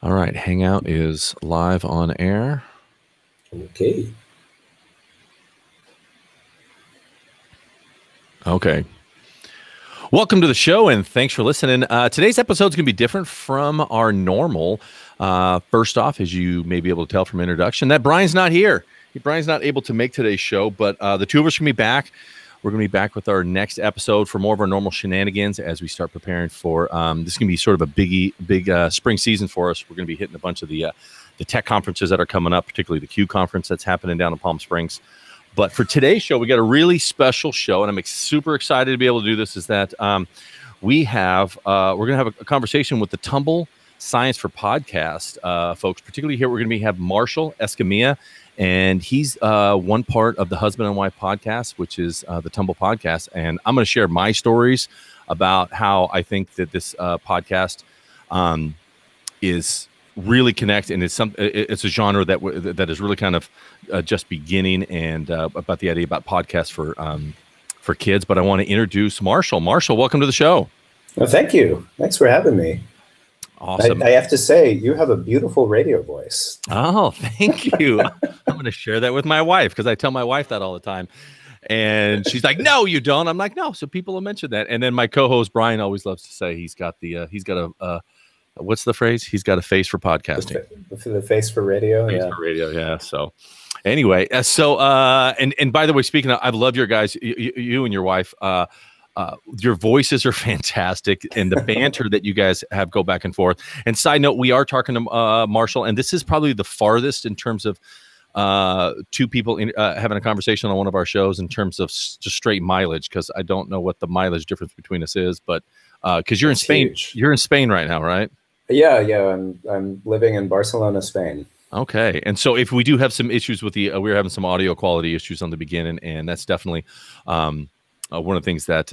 All right, Hangout is live on air. Okay. Okay. Welcome to the show, and thanks for listening. Today's episode is going to be different from our normal. First off, as you may be able to tell from introduction, that Brian's not here. Brian's not able to make today's show, but the two of us are going to be back. We're going to be back with our next episode for more of our normal shenanigans as we start preparing for this is going to be sort of a big spring season for us. We're going to be hitting a bunch of the tech conferences that are coming up, particularly the Q conference that's happening down in Palm Springs. But for today's show, we got a really special show, and I'm super excited to be able to do this. Is that we're going to have a conversation with the Tumble Science for Podcast folks. Particularly here, we're going to have Marshall Escamilla, and he's one part of the Husband and Wife podcast, which is the Tumble podcast. And I'm going to share my stories about how I think that this podcast is really connect, and it's a genre that is really kind of just beginning, and about the idea about podcasts for kids. But I want to introduce Marshall. Marshall, welcome to the show. Well, thank you. Thanks for having me. Awesome. I have to say, you have a beautiful radio voice. Oh, thank you. I'm going to share that with my wife, because I tell my wife that all the time. And she's like, "No, you don't." I'm like, "No." So people will mention that. And then my co-host Brian always loves to say he's got a what's the phrase? He's got a face for podcasting. The face for radio. Face for radio, yeah. So anyway, and by the way, speaking of, I love your guys, you and your wife. Your voices are fantastic, and the banter that you guys have go back and forth. And side note, we are talking to Marshall, and this is probably the farthest in terms of two people having a conversation on one of our shows in terms of just straight mileage, because I don't know what the mileage difference between us is, but because you're in Spain, you're in Spain right now, right? Yeah. I'm living in Barcelona, Spain. Okay, and so if we do have some issues with we were having some audio quality issues on the beginning, and that's definitely one of the things that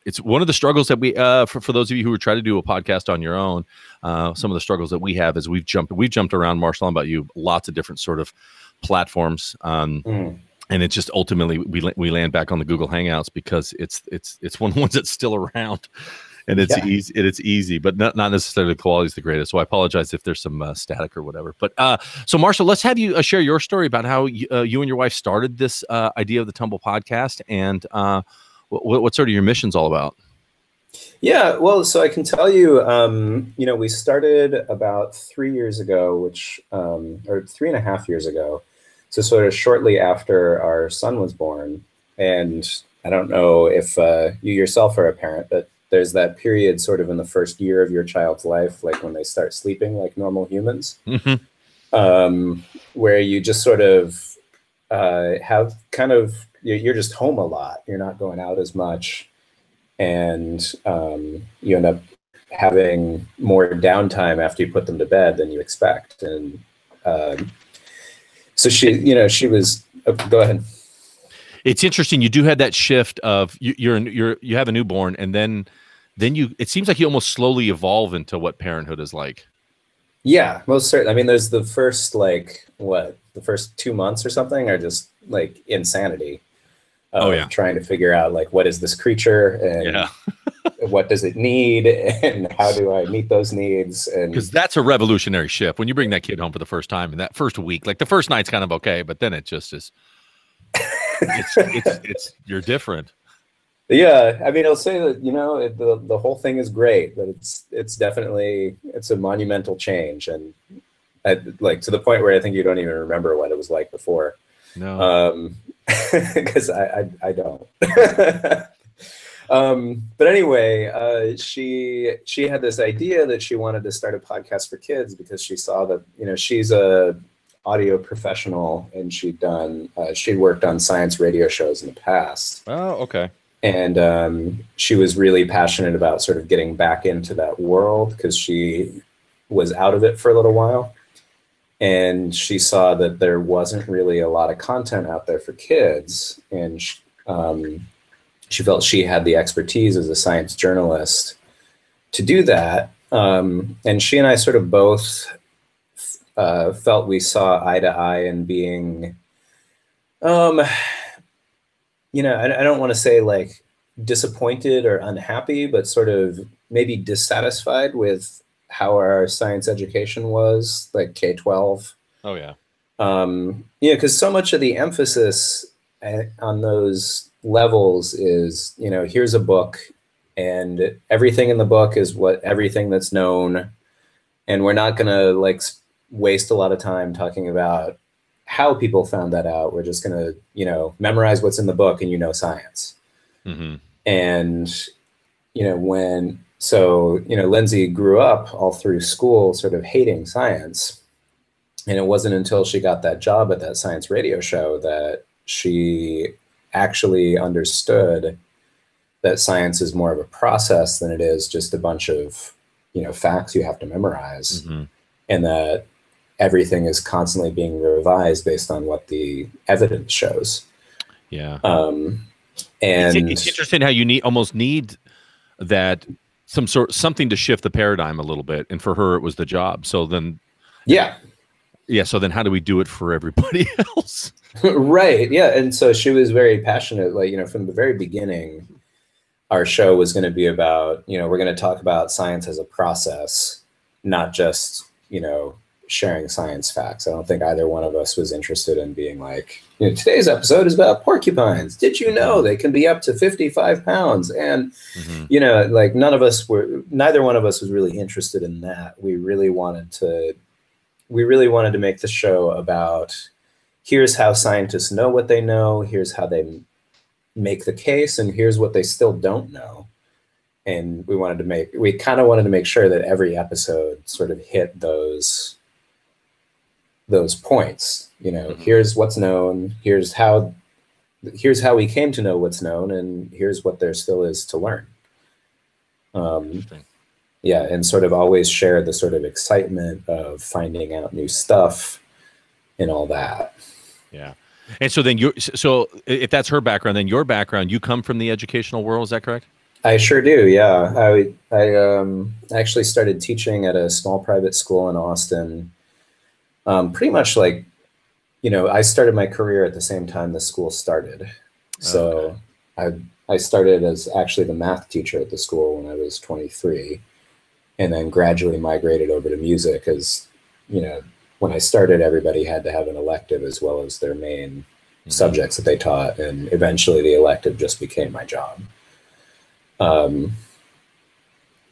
it's one of the struggles that we for those of you who are trying to do a podcast on your own. Some of the struggles that we have is we've jumped around, Marshall, about you, lots of different sort of platforms, and it's just ultimately we land back on the Google Hangouts because it's one of the ones that's still around. And it's easy. It's easy, but not necessarily the quality is the greatest. So I apologize if there's some static or whatever. But so Marshall, let's have you share your story about how you and your wife started this idea of the Tumble podcast, and what sort of your mission's all about. Yeah, well, so I can tell you, we started about 3 years ago, or 3.5 years ago. So sort of shortly after our son was born. And I don't know if you yourself are a parent, but there's that period sort of in the first year of your child's life, like when they start sleeping like normal humans, where you just sort of have kind of, you're just home a lot. You're not going out as much. And you end up having more downtime after you put them to bed than you expect. And so she was, go ahead. It's interesting. You do have that shift of you have a newborn, and then it seems like you almost slowly evolve into what parenthood is like. Yeah, most certainly. I mean, there's the first the first 2 months or something are just like insanity. Trying to figure out like, what is this creature, and what does it need, and how do I meet those needs? And because that's a revolutionary shift when you bring that kid home for the first time, and that first week, like the first night's kind of okay, but then it just is. It's you're different. Yeah, I mean, I'll say that the whole thing is great, but it's definitely a monumental change, and like to the point where I think you don't even remember what it was like before. No, because I don't. But anyway, she had this idea that she wanted to start a podcast for kids because she saw that she's a audio professional, and she'd worked on science radio shows in the past. Oh, okay. And she was really passionate about sort of getting back into that world because she was out of it for a little while. And she saw that there wasn't really a lot of content out there for kids. And she felt she had the expertise as a science journalist to do that. And she and I sort of both felt we saw eye to eye in being, I don't want to say like disappointed or unhappy, but sort of maybe dissatisfied with how our science education was, like K-12. Oh yeah. Because so much of the emphasis on those levels is, here's a book, and everything in the book is everything that's known, and we're not going to like waste a lot of time talking about how people found that out. We're just going to, memorize what's in the book and science. Mm-hmm. And, Lindsay grew up all through school sort of hating science. And it wasn't until she got that job at that science radio show that she actually understood that science is more of a process than it is just a bunch of, facts you have to memorize. Mm-hmm. And that everything is constantly being revised based on what the evidence shows. Yeah. And it's interesting how you almost need that something to shift the paradigm a little bit. And for her, it was the job. So then, yeah. So then how do we do it for everybody else? Right. Yeah. And so she was very passionate, like, from the very beginning, our show was going to be about, we're going to talk about science as a process, not just, sharing science facts. I don't think either one of us was interested in being like, today's episode is about porcupines. Did you know they can be up to 55 pounds? And, like neither one of us was really interested in that. We really wanted to make the show about, here's how scientists know what they know, here's how they make the case, and here's what they still don't know. And we kind of wanted to make sure that every episode sort of hit those points. Here's what's known, here's how we came to know what's known, and here's what there still is to learn. Yeah, and sort of always share the sort of excitement of finding out new stuff and all that. Yeah. And so then so if that's her background, then your background, you come from the educational world, is that correct? I sure do, yeah. I actually started teaching at a small private school in Austin. Pretty much like, I started my career at the same time the school started. So I started as actually the math teacher at the school when I was 23, and then gradually migrated over to music as, when I started, everybody had to have an elective as well as their main subjects that they taught. And eventually the elective just became my job.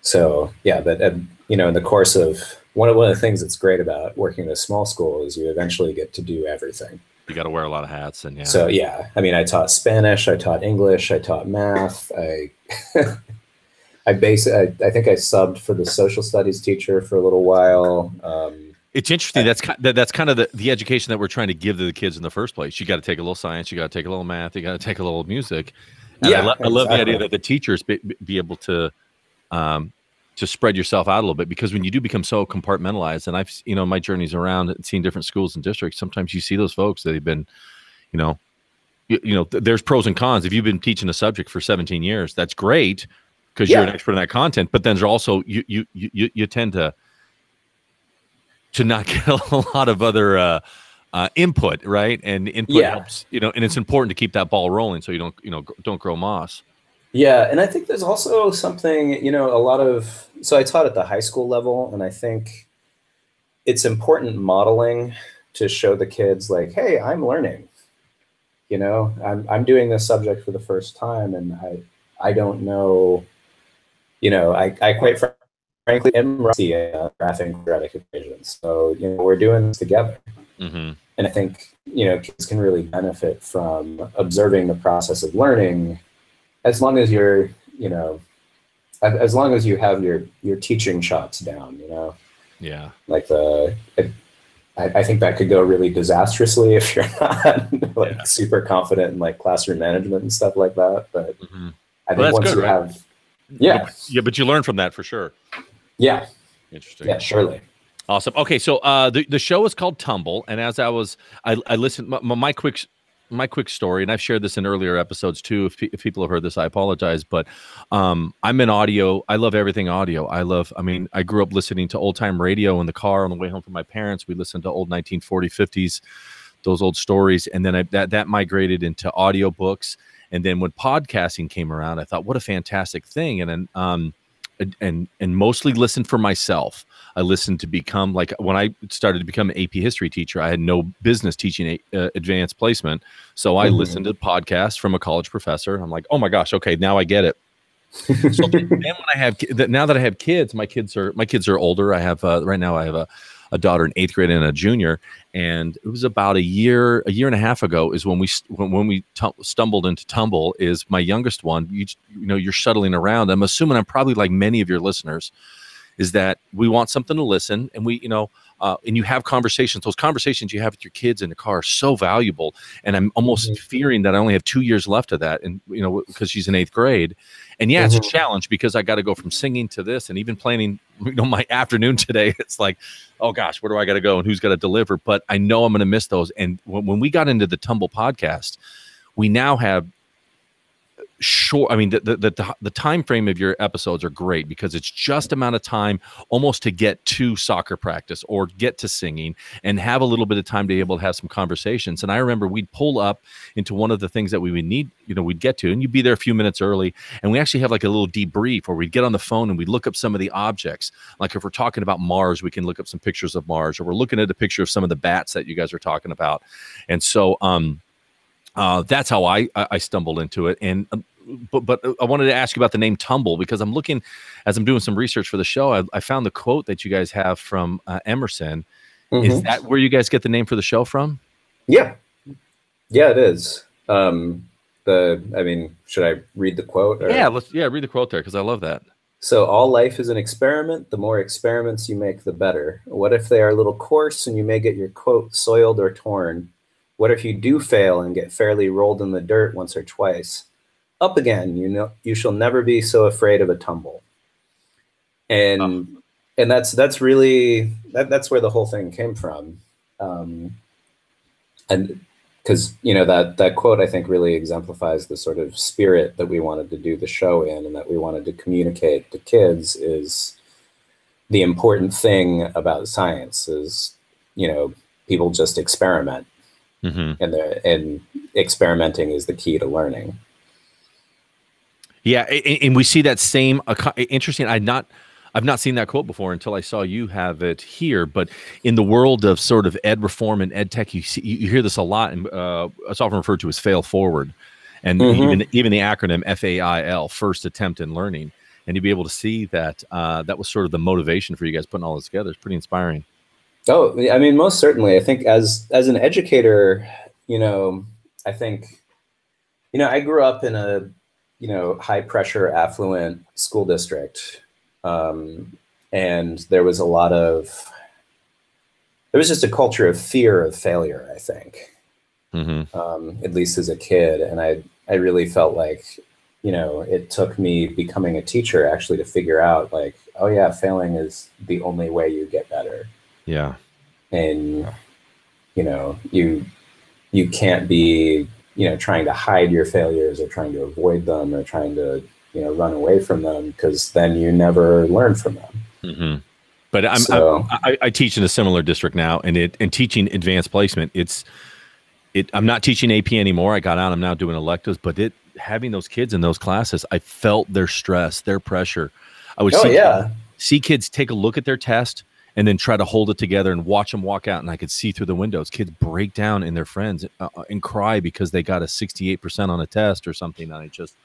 So yeah, but, in the course of one of the things that's great about working in a small school is you eventually get to do everything. You got to wear a lot of hats, and yeah. So yeah, I mean, I taught Spanish, I taught English, I taught math. I think I subbed for the social studies teacher for a little while. It's interesting. That's kind of the education that we're trying to give to the kids in the first place. You got to take a little science, you got to take a little math, you got to take a little music. And yeah, I love the idea that the teachers be able to spread yourself out a little bit, because when you do become so compartmentalized, and I've, my journeys around and seeing different schools and districts, sometimes you see those folks that have been, there's pros and cons. If you've been teaching a subject for 17 years, that's great because you're an expert in that content. But then there's also, you tend to not get a lot of other input, right? And input helps, and it's important to keep that ball rolling so you don't grow moss. Yeah, and I think there's also something, so I taught at the high school level, and I think it's important modeling to show the kids like, hey, I'm learning, I'm doing this subject for the first time, and I don't know, I quite frankly am rusty at graphing quadratic equations. So, we're doing this together. Mm-hmm. And I think, kids can really benefit from observing the process of learning, as long as you're, as long as you have your teaching chops down, Yeah. Like I think that could go really disastrously if you're not super confident in like classroom management and stuff like that. But I think once you have, but you learn from that for sure. Yeah. Interesting. Yeah, surely. Awesome. Okay, so the show is called Tumble, and as I listened, my quick story, and I've shared this in earlier episodes too. If people have heard this, I apologize, but I'm in audio. I love everything audio. I grew up listening to old time radio in the car on the way home from my parents. We listened to old 1940s, 50s, those old stories, and then that migrated into audiobooks. And then when podcasting came around, I thought, what a fantastic thing. And then and mostly listened for myself. I listened to become, like, when I started to become an AP history teacher, I had no business teaching advanced placement. So I listened to podcasts from a college professor. I'm like, oh my gosh, okay, now I get it. So then when I have, now that I have kids, my kids are older. I have right now I have a daughter in 8th grade and a junior. And it was about a year and a half ago is when we stumbled into Tumble. Is my youngest one. You know, you're shuttling around. I'm assuming I'm probably like many of your listeners, is that we want something to listen, and we, and you have conversations. Those conversations you have with your kids in the car are so valuable. And I'm almost fearing that I only have 2 years left of that. And, because she's in 8th grade. And yeah, it's a challenge because I got to go from singing to this, and even planning, my afternoon today. It's like, oh gosh, where do I got to go and who's got to deliver? But I know I'm going to miss those. And when we got into the Tumble podcast, we now have short. I mean, the time frame of your episodes are great because it's just amount of time almost to get to soccer practice or get to singing and have a little bit of time to be able to have some conversations. And I remember we'd pull up into one of the things that we would need, we'd get to, and you'd be there a few minutes early. And we actually have like a little debrief where we'd get on the phone and we'd look up some of the objects. Like if we're talking about Mars, we can look up some pictures of Mars, or we're looking at a picture of some of the bats that you guys are talking about. And so, that's how I stumbled into it. And but I wanted to ask you about the name Tumble, because I'm looking, as I'm doing some research for the show, I found the quote that you guys have from Emerson. Is that where you guys get the name for the show from? Yeah, it is. I mean, should I read the quote? Or? Yeah, read the quote there, because I love that. So, all life is an experiment. The more experiments you make, the better. What if they are a little coarse and you may get your quote soiled or torn? What if you do fail and get fairly rolled in the dirt once or twice? Up again, you shall never be so afraid of a tumble. And that's really that's where the whole thing came from. And because that quote, I think, really exemplifies the sort of spirit that we wanted to do the show in, and that we wanted to communicate to kids, is the important thing about science is, people just experiment. And experimenting is the key to learning. Yeah, and we see that same interesting. I've not seen that quote before until I saw you have it here. But in the world of sort of ed reform and ed tech, you hear this a lot, and it's often referred to as fail forward, and even the acronym FAIL, first attempt in learning. And to be able to see that that was sort of the motivation for you guys putting all this together is pretty inspiring. Oh, I mean, most certainly. I think as an educator, I think, I grew up in a, high pressure, affluent school district. And there was just a culture of fear of failure, I think, at least as a kid. And I really felt like, it took me becoming a teacher actually to figure out, like, oh yeah, failing is the only way you get better. Yeah. And, you can't be, trying to hide your failures or trying to avoid them or trying to, run away from them, because then you never learn from them. But I teach in a similar district now, and teaching advanced placement, I'm not teaching AP anymore. I got out, I'm now doing electives, but having those kids in those classes, I felt their stress, their pressure. I would see kids take a look at their test and then try to hold it together and watch them walk out. And I could see through the windows, kids break down in their friends and cry because they got a 68% on a test or something. And I just,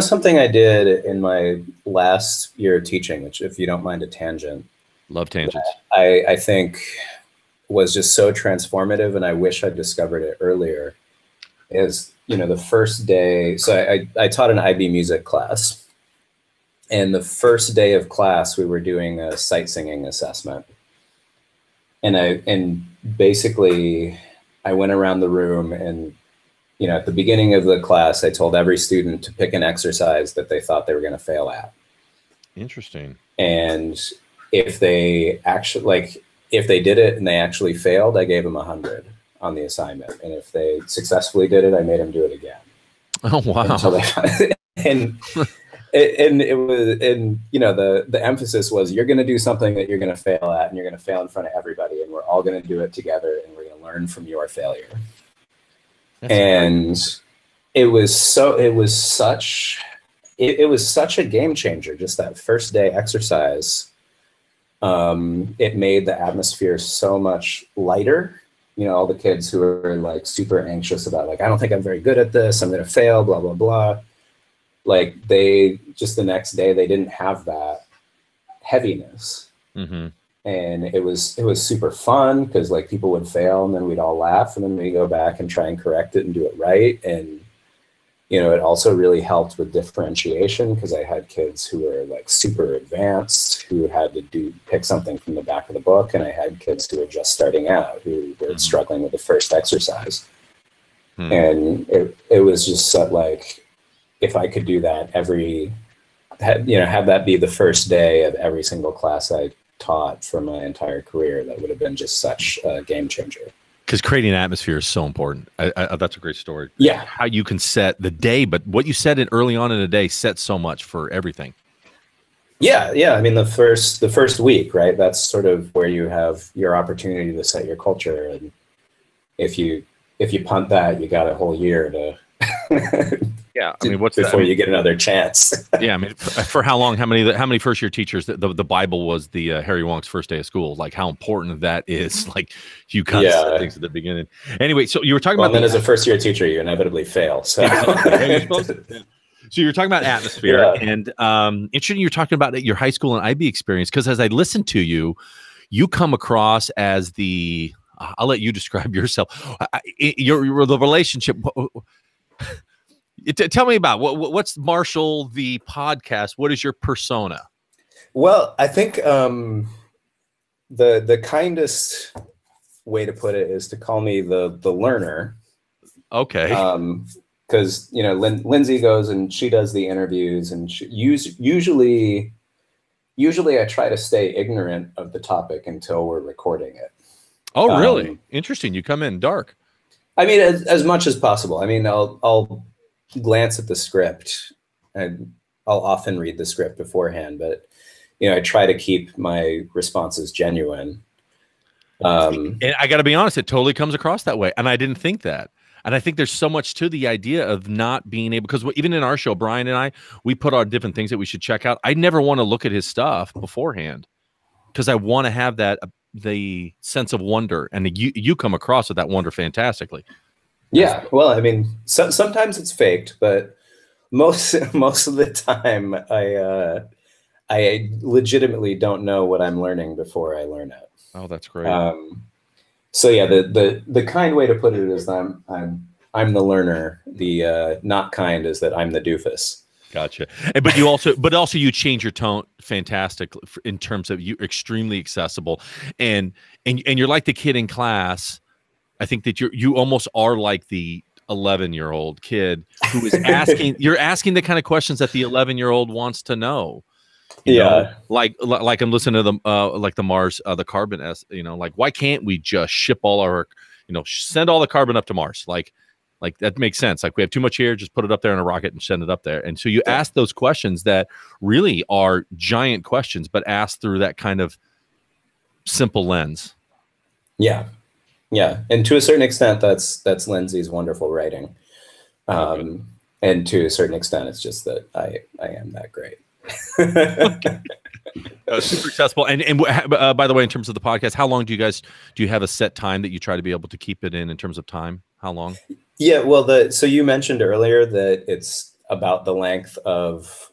something I did in my last year of teaching, which, if you don't mind a tangent, love tangents, I think was just so transformative, and I wish I'd discovered it earlier, is, the first day. So I taught an IB music class. And the first day of class, we were doing a sight singing assessment. And basically I went around the room, and, at the beginning of the class, I told every student to pick an exercise that they thought they were going to fail at. Interesting. And if they did it and they actually failed, I gave them 100 on the assignment. And if they successfully did it, I made them do it again. Oh, wow. And it was, and the emphasis was, you're going to do something that you're going to fail at, and you're going to fail in front of everybody, and we're all going to do it together, and we're going to learn from your failure. That's and great. It was such it was such a game changer. Just that first day exercise, it made the atmosphere so much lighter. You know, all the kids who are like super anxious about like, I don't think I'm very good at this, I'm going to fail, blah, blah, blah. Like they just the next day, they didn't have that heaviness. Mm-hmm. And it was super fun because like people would fail and then we'd all laugh and then we go back and try and correct it and do it right. And, you know, it also really helped with differentiation because I had kids who were like super advanced, who had to pick something from the back of the book. And I had kids who were just starting out, who were struggling with the first exercise. And it was just like, if I could do that have that be the first day of every single class I taught for my entire career, that would have been just such a game changer. Because creating an atmosphere is so important. That's a great story. Yeah. How you can set the day, but what you said early on in the day sets so much for everything. Yeah. I mean, the first week, right? That's sort of where you have your opportunity to set your culture. And if you punt that, you got a whole year to yeah, I mean, what's before you get another chance? Yeah, I mean, for how long? How many first year teachers? The Bible was the Harry Wonk's first day of school. Like how important that is. Like you got to set things at the beginning. Anyway, so you were talking about. And then as a first year teacher, you inevitably fail. So. So you're talking about atmosphere, and interesting. You're talking about your high school and IB experience because as I listen to you, you come across as the. I'll let you describe yourself. The relationship. Tell me about what's Marshall the podcast. What is your persona? Well, I think the kindest way to put it is to call me the learner. Okay. Because you know, Lindsay goes and she does the interviews, and usually I try to stay ignorant of the topic until we're recording it. Oh, really? Interesting. You come in dark. I mean, as much as possible. I mean, I'll glance at the script and I'll often read the script beforehand, but you know, I try to keep my responses genuine. And I got to be honest, it totally comes across that way. And I didn't think that. And I think there's so much to the idea of not being able, because even in our show, Brian and I, we put out different things that we should check out. I never want to look at his stuff beforehand because I want to have that, the sense of wonder. And you come across with that wonder fantastically. Yeah, well, I mean, sometimes it's faked, but most of the time, I legitimately don't know what I'm learning before I learn it. Oh, that's great. So yeah, the kind way to put it is I'm the learner. The not kind is that I'm the doofus. Gotcha. But also you change your tone fantastic in terms of you're extremely accessible, and you're like the kid in class. I think that you almost are like the 11-year-old kid who is asking. You're asking the kind of questions that the 11-year-old wants to know. You know? Like I'm listening to the Mars, the carbon. You know, like why can't we just ship all our, send all the carbon up to Mars? Like that makes sense. Like we have too much here, just put it up there in a rocket and send it up there. And so you ask those questions that really are giant questions, but asked through that kind of simple lens. Yeah. Yeah, and to a certain extent, that's Lindsay's wonderful writing, and to a certain extent, it's just that I am that great. Super accessible. And by the way, in terms of the podcast, how long do you have a set time that you try to be able to keep it in terms of time? How long? Yeah, well, so you mentioned earlier that it's about the length of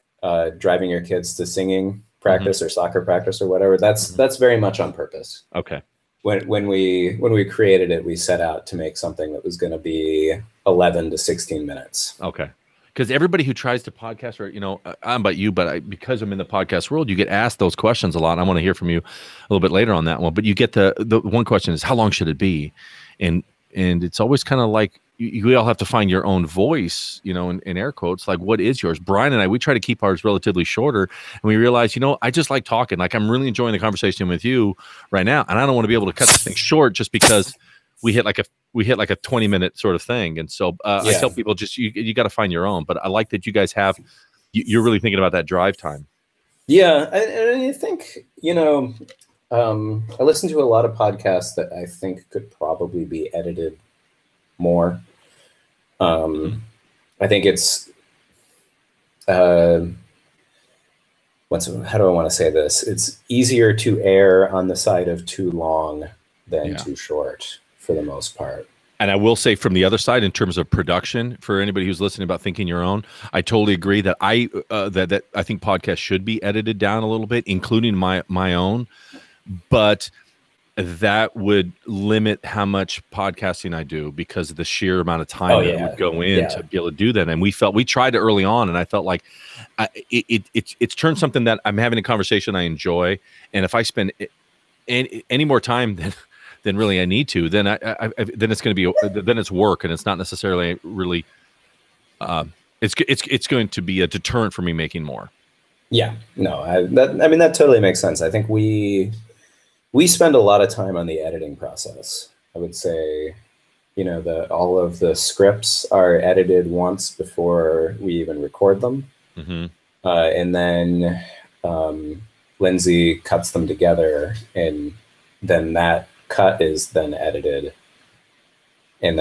driving your kids to singing practice or soccer practice or whatever. That's very much on purpose. Okay. When we created it, we set out to make something that was going to be 11 to 16 minutes. Okay. Because everybody who tries to podcast, or, I don't know about you, but because I'm in the podcast world, you get asked those questions a lot. And I want to hear from you a little bit later on that one. But you get the one question is, how long should it be? And it's always kind of like, you all have to find your own voice, in air quotes, like what is yours? Brian and I, we try to keep ours relatively shorter, and we realize, I just like talking. Like I'm really enjoying the conversation with you right now, and I don't want to be able to cut this thing short just because we hit like a 20-minute sort of thing. And so I tell people just you got to find your own. But I like that you guys you're really thinking about that drive time. Yeah, and I think I listen to a lot of podcasts that I think could probably be edited more. I think it's uh, how do I want to say this? It's easier to err on the side of too long than too short for the most part. And I will say from the other side, in terms of production, for anybody who's listening about thinking your own, I totally agree that that I think podcasts should be edited down a little bit, including my own. But that would limit how much podcasting I do because of the sheer amount of time that would go in to be able to do that. And we tried it early on, and I felt like it's turned something that I'm having a conversation I enjoy. And if I spend any more time than really I need to, then then it's going to be then it's work, and it's not necessarily really. It's going to be a deterrent for me making more. Yeah, no, I mean that totally makes sense. I think we spend a lot of time on the editing process. I would say, all of the scripts are edited once before we even record them. Mm-hmm. And then Lindsay cuts them together, and then that cut is then edited. And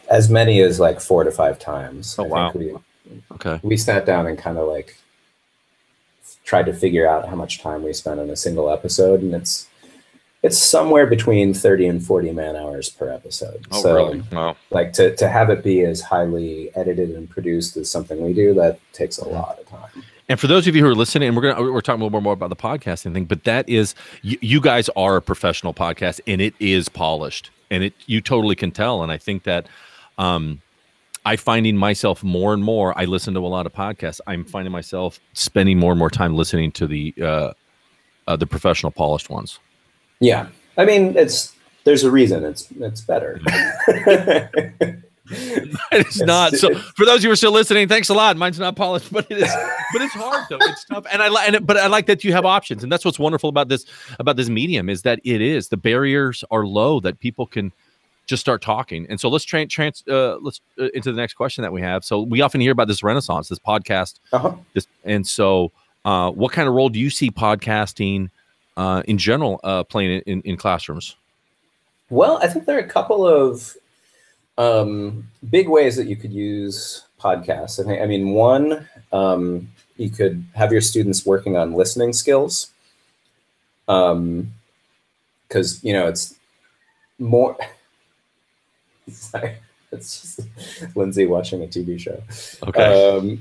as many as like 4 to 5 times. Oh, wow. We sat down and kind of like tried to figure out how much time we spent on a single episode, and it's somewhere between 30 and 40 man hours per episode. Oh, so really? Wow. Like to have it be as highly edited and produced as something we do, that takes a lot of time. And for those of you who are listening, and we're talking a little more about the podcasting thing, but that is, you guys are a professional podcast, and it is polished, and you totally can tell. And I think that I finding myself more and more, I listen to a lot of podcasts. I'm finding myself spending more and more time listening to the professional polished ones. Yeah. I mean, there's a reason it's better. It's not. So for those of you who are still listening, thanks a lot. Mine's not polished, but it is. But it's hard though. It's tough, but I like that you have options, and that's what's wonderful about this medium is that the barriers are low, that people can just start talking. And so let's into the next question that we have. So we often hear about this renaissance, this podcast. And so what kind of role do you see podcasting in general playing in classrooms? Well, I think there are a couple of big ways that you could use podcasts. I mean, one, you could have your students working on listening skills. Because, it's more... Sorry, it's just Lindsay watching a TV show. Okay.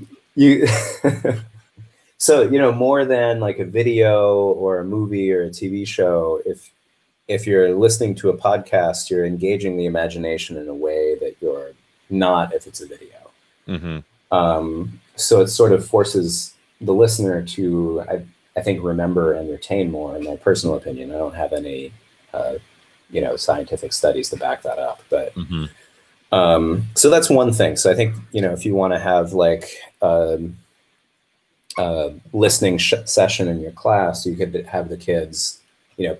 So, more than like a video or a movie or a TV show, if you're listening to a podcast, you're engaging the imagination in a way that you're not if it's a video. Mm-hmm. So it sort of forces the listener to, I think, remember and retain more, in my personal opinion. I don't have any scientific studies to back that up, but so that's one thing. So I think, if you want to have like a listening session in your class, you could have the kids,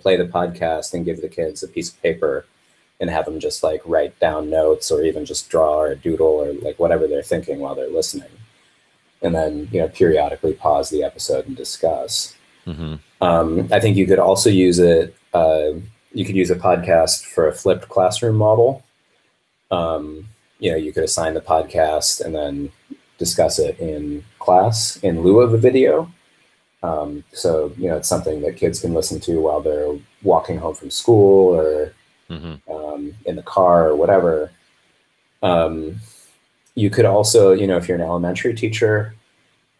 play the podcast and give the kids a piece of paper and have them just like write down notes, or even just draw or doodle or like whatever they're thinking while they're listening. And then, periodically pause the episode and discuss. I think you could also use it. You could use a podcast for a flipped classroom model. You could assign the podcast and then discuss it in class in lieu of a video. So, it's something that kids can listen to while they're walking home from school or in the car or whatever. You could also, if you're an elementary teacher,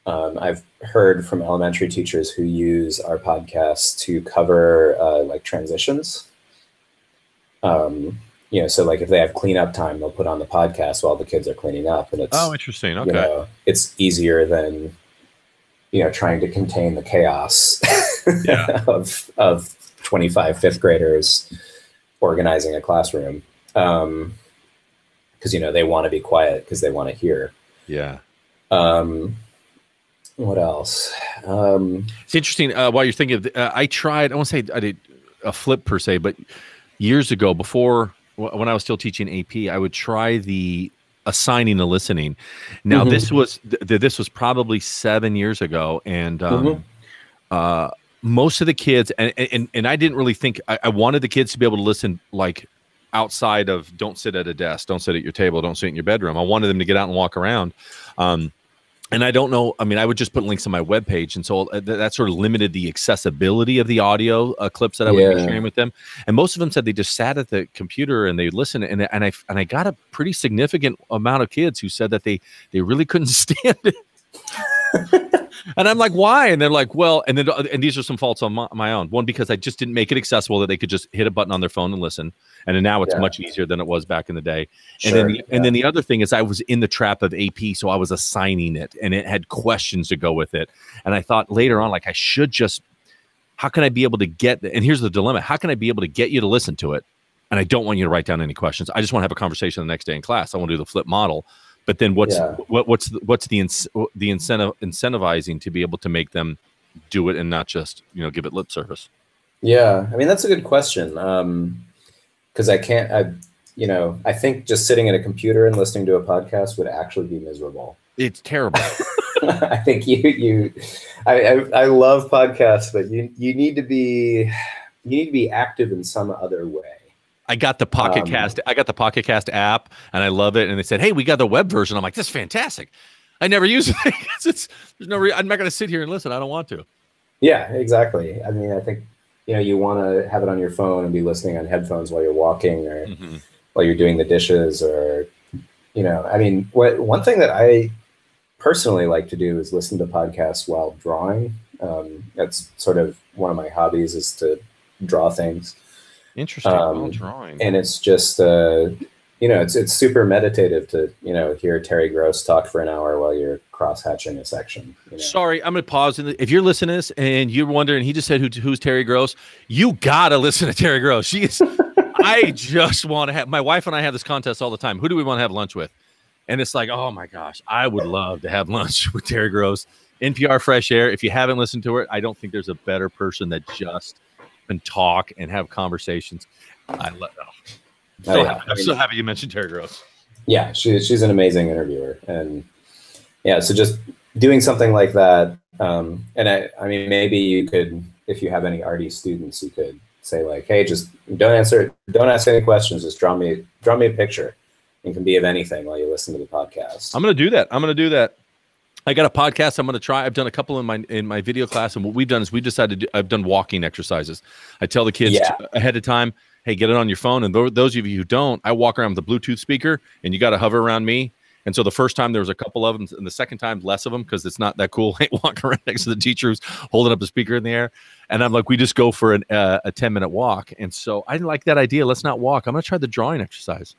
I've heard from elementary teachers who use our podcast to cover like transitions. So like if they have cleanup time, they'll put on the podcast while the kids are cleaning up, and it's interesting. Okay, it's easier than trying to contain the chaos of 25 fifth graders organizing a classroom, because they want to be quiet because they want to hear. Yeah. What else? It's interesting. While you're thinking of, I won't say I did a flip per se, but years ago, before when I was still teaching AP, I would try the assigning the listening. Now this was probably 7 years ago, and most of the kids, and I didn't really think I wanted the kids to be able to listen like outside of, don't sit at a desk, don't sit at your table, don't sit in your bedroom. I wanted them to get out and walk around. And I don't know. I mean, I would just put links on my webpage, and so that sort of limited the accessibility of the audio clips that I would be sharing with them. And most of them said they just sat at the computer and they listened. And I got a pretty significant amount of kids who said that they really couldn't stand it. And I'm like, why? And they're like, well, and these are some faults on my own. One, because I just didn't make it accessible that they could just hit a button on their phone and listen. And then now it's much easier than it was back in the day. Sure, and then the other thing is I was in the trap of AP, so I was assigning it, and it had questions to go with it. And I thought later on, like, I should just, how can I be able to get, and here's the dilemma, how can I be able to get you to listen to it? And I don't want you to write down any questions. I just want to have a conversation the next day in class. I want to do the flip model. But then what's the incentivizing to be able to make them do it and not just, give it lip service? Yeah, I mean, that's a good question. Because I think just sitting at a computer and listening to a podcast would actually be miserable. It's terrible. I think I love podcasts, but you need to be active in some other way. I got the Pocket Cast. I got the Pocket Cast app, and I love it. And they said, "Hey, we got the web version." I'm like, "This is fantastic." I never use it. There's no reason. I'm not going to sit here and listen. I don't want to. Yeah, exactly. I mean, I think you want to have it on your phone and be listening on headphones while you're walking or while you're doing the dishes, or I mean, one thing that I personally like to do is listen to podcasts while drawing. That's sort of one of my hobbies, is to draw things. Interesting. While drawing. And it's just, it's super meditative to, hear Terry Gross talk for an hour while you're cross-hatching a section. Sorry, I'm going to pause. If you're listening to this and you're wondering, he just said, who's Terry Gross? You got to listen to Terry Gross. She is, I just want to have, my wife and I have this contest all the time. Who do we want to have lunch with? And it's like, oh my gosh, I would love to have lunch with Terry Gross. NPR Fresh Air. If you haven't listened to her, I don't think there's a better person that just and talk and have conversations. I'm so happy you mentioned Terry Gross. Yeah, she's an amazing interviewer, and so just doing something like that. And I mean, maybe you could, if you have any RD students, you could say like, hey, just don't ask any questions. Just draw me a picture. It can be of anything while you listen to the podcast. I'm going to do that. I got a podcast I'm going to try. I've done a couple in my video class, and what we've done is I've done walking exercises. I tell the kids ahead of time, hey, get it on your phone. And those of you who don't, I walk around with a Bluetooth speaker, and you got to hover around me. And so the first time there was a couple of them, and the second time less of them, because it's not that cool. I walk around next to the teacher who's holding up a speaker in the air, and I'm like, we just go for a 10-minute walk. And so I like that idea. Let's not walk. I'm going to try the drawing exercise.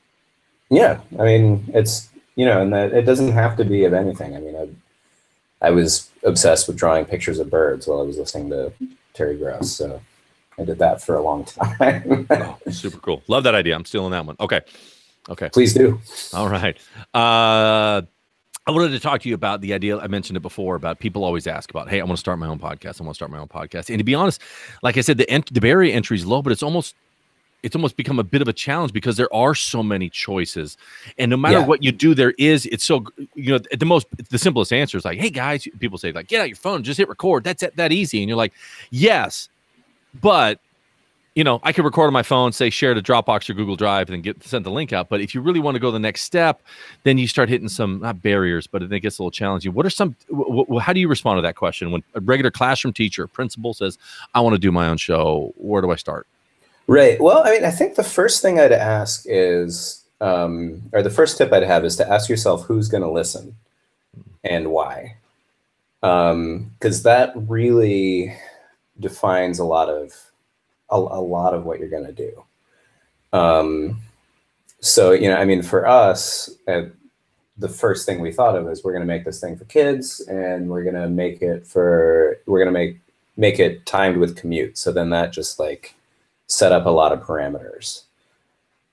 Yeah, I mean, it's and that it doesn't have to be of anything. I mean, I was obsessed with drawing pictures of birds while I was listening to Terry Gross, so I did that for a long time. Oh, super cool. Love that idea. I'm stealing that one. Okay. Please do. All right. I wanted to talk to you about the idea. I mentioned it before about people always ask about, hey, I want to start my own podcast. And to be honest, like I said, the barrier entry is low, but it's almost become a bit of a challenge because there are so many choices, and no matter what you do, it's so, the simplest answer is like, hey guys, people say like, get out your phone, just hit record. That's that easy. And you're like, yes, but I could record on my phone, say share to Dropbox or Google Drive, and then send the link out. But if you really want to go the next step, then you start hitting some, not barriers, but it gets a little challenging. What are some, how do you respond to that question when a regular classroom teacher, principal says, I want to do my own show? Where do I start? Right. Well, I mean, I think the first thing I'd ask is, or the first tip I'd have is to ask yourself who's going to listen and why. Because that really defines a lot of what you're going to do. So, I mean, for us, the first thing we thought of is we're going to make this thing for kids, and we're going to make it timed with commute. So then that just like set up a lot of parameters.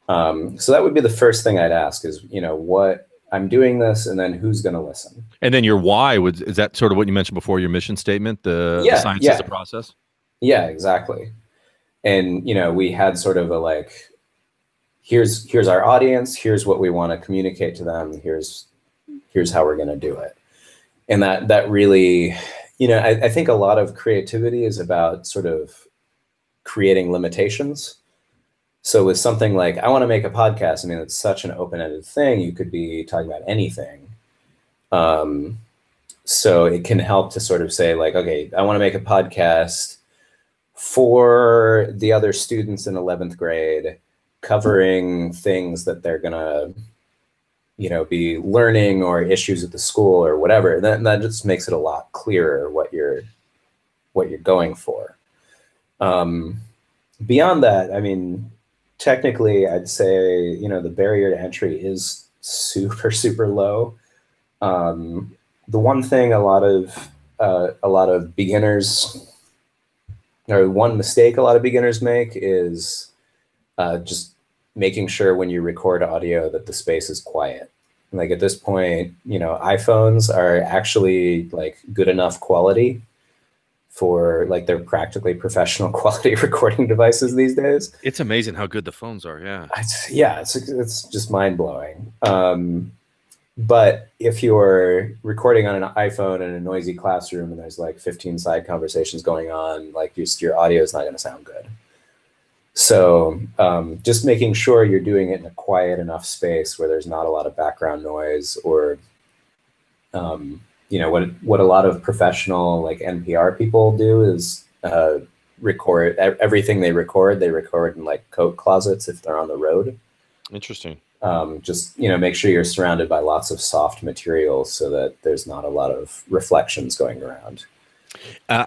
So that would be the first thing I'd ask is, what I'm doing this, and then who's going to listen. And then your why is that sort of what you mentioned before, your mission statement, the science is the process? Yeah, exactly. And, we had sort of a like, here's our audience, here's what we want to communicate to them, here's how we're going to do it. And that really, I think a lot of creativity is about sort of creating limitations. So with something like, I want to make a podcast, I mean, it's such an open-ended thing. You could be talking about anything. So it can help to sort of say like, okay, I want to make a podcast for the other students in 11th grade covering things that they're going to, be learning or issues at the school or whatever. That just makes it a lot clearer what you're going for. Beyond that, I mean, technically, I'd say, the barrier to entry is super, super low. The one thing a lot of beginners, or one mistake a lot of beginners make is just making sure when you record audio that the space is quiet. Like at this point, iPhones are actually like good enough quality for like they're practically professional quality recording devices these days. It's amazing how good the phones are. Yeah. It's just mind blowing. But if you're recording on an iPhone in a noisy classroom and there's like 15 side conversations going on, like your audio is not going to sound good. So just making sure you're doing it in a quiet enough space where there's not a lot of background noise or, what a lot of professional like NPR people do is record everything they record in like coat closets if they're on the road. Interesting. Just, make sure you're surrounded by lots of soft materials so that there's not a lot of reflections going around.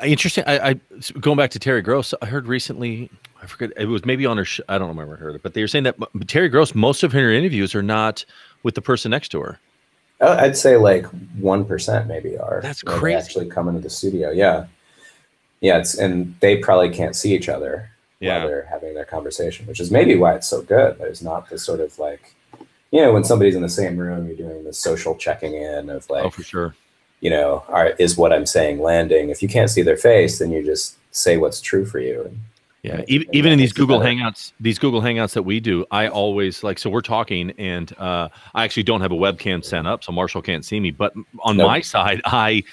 Interesting. I going back to Terry Gross, I heard recently, I forget, it was maybe on her I don't remember heard it, but they were saying that Terry Gross, most of her interviews are not with the person next to her. I'd say like 1% maybe are. That's crazy. They actually come into the studio. Yeah. And they probably can't see each other while they're having their conversation, which is maybe why it's so good. There's not this sort of like, when somebody's in the same room, you're doing the social checking in of like, oh, for sure. Is what I'm saying landing? If you can't see their face, then you just say what's true for you. And even in these Google Hangouts that we do, I always like, so we're talking and I actually don't have a webcam set up, so Marshall can't see me. But on my side, I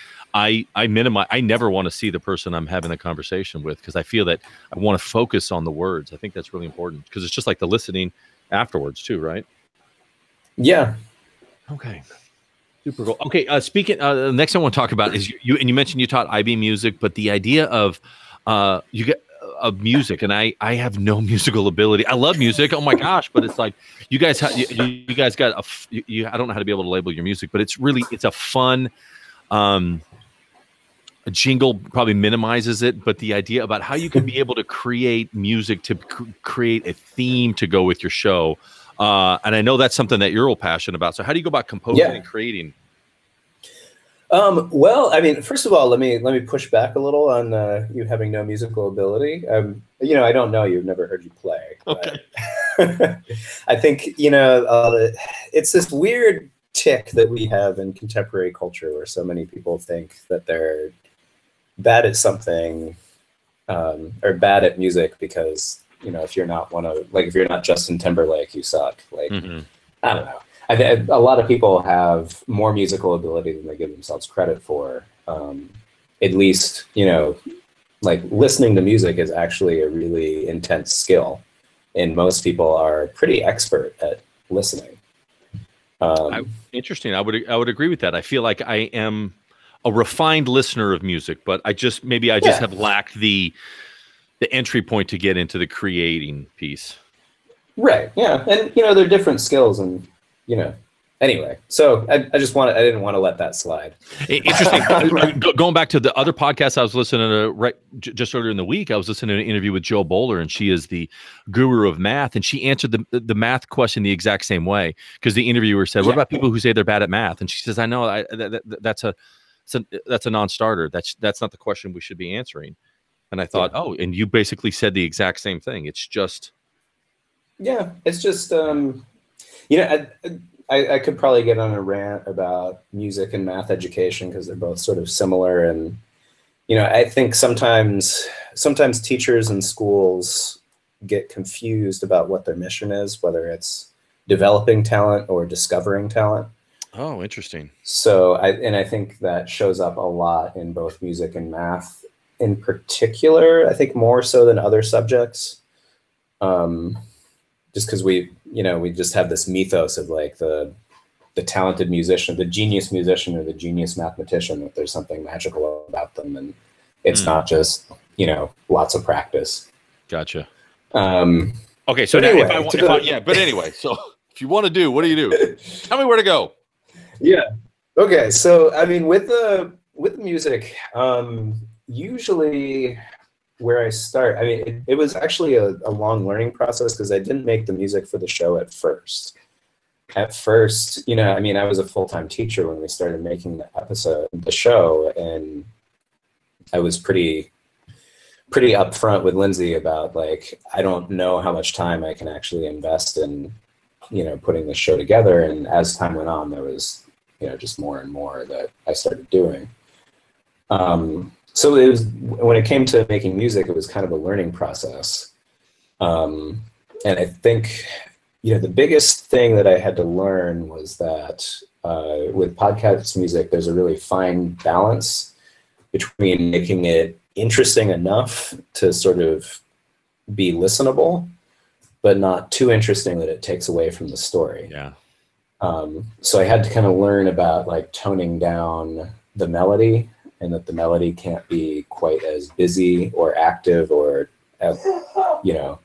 minimize. I never want to see the person I'm having a conversation with because I feel that I want to focus on the words. I think that's really important because it's just like the listening afterwards too, right? Yeah. Okay. Super cool. Okay. Speaking, the next thing I want to talk about is you mentioned you taught IB music, but the idea of you get of music, and I have no musical ability. I love music. Oh my gosh. But it's like, you guys got I don't know how to be able to label your music, but it's a fun, a jingle probably minimizes it, but the idea about how you can be able to create music to create a theme to go with your show. And I know that's something that you're all passionate about. So how do you go about composing and creating? Well, I mean, first of all, let me push back a little on you having no musical ability. I don't know you. I've never heard you play. Okay. I think, it's this weird tick that we have in contemporary culture where so many people think that they're bad at something or bad at music because, if you're not if you're not Justin Timberlake, you suck. Like, I don't know. A lot of people have more musical ability than they give themselves credit for. At least, like listening to music is actually a really intense skill, and most people are pretty expert at listening. Interesting. I would agree with that. I feel like I am a refined listener of music, but I just have lacked the entry point to get into the creating piece. Right. Yeah. And, they're different skills and, anyway, so I didn't want to let that slide. Interesting. Going back to the other podcast I was listening to just earlier in the week, I was listening to an interview with Joe Bowler, and she is the guru of math. And she answered the math question the exact same way. Because the interviewer said, what about people who say they're bad at math? And she says, I know that's a non-starter. That's not the question we should be answering. And I thought, and you basically said the exact same thing. It's just. Yeah, it's just, I could probably get on a rant about music and math education because they're both sort of similar. And, I think sometimes teachers and schools get confused about what their mission is, whether it's developing talent or discovering talent. Oh, interesting. So I think that shows up a lot in both music and math in particular, I think more so than other subjects. Just because we just have this mythos of like the the talented musician, the genius musician or the genius mathematician, that there's something magical about them, and it's not just, you know, lots of practice. Gotcha. Um, Okay, so now anyway, but anyway, so if you want to do, what do you do? Tell me where to go. Yeah. Okay. So I mean, with the music, usually where I start, I mean, it was actually a long learning process because I didn't make the music for the show at first. At first, you know, I mean, I was a full-time teacher when we started making the show, and I was pretty upfront with Lindsay about, like, I don't know how much time I can actually invest in, you know, putting the show together. And as time went on, there was, you know, just more and more that I started doing. So it was, when it came to making music, it was kind of a learning process. And I think, you know, the biggest thing that I had to learn was that with podcast music, there's a really fine balance between making it interesting enough to sort of be listenable, but not too interesting that it takes away from the story. Yeah. So I had to kind of learn about, like, toning down the melody, and that the melody can't be quite as busy or active or, you know,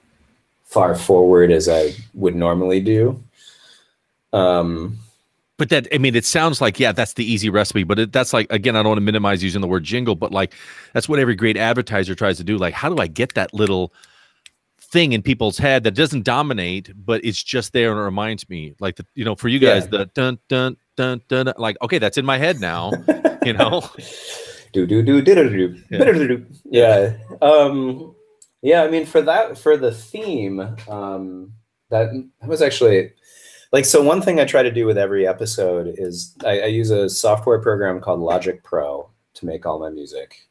far forward as I would normally do. But that, I mean, it sounds like, yeah, that's the easy recipe, but that's like, again, I don't want to minimize using the word jingle, but like, that's what every great advertiser tries to do. Like, how do I get that little thing in people's head that doesn't dominate, but it's just there and it reminds me, like, the, you know, for you guys, the dun, dun, dun, dun, dun, like, okay, that's in my head now, you know? Yeah. Yeah, I mean, for the theme, that was actually, like, so one thing I try to do with every episode is I use a software program called Logic Pro to make all my music,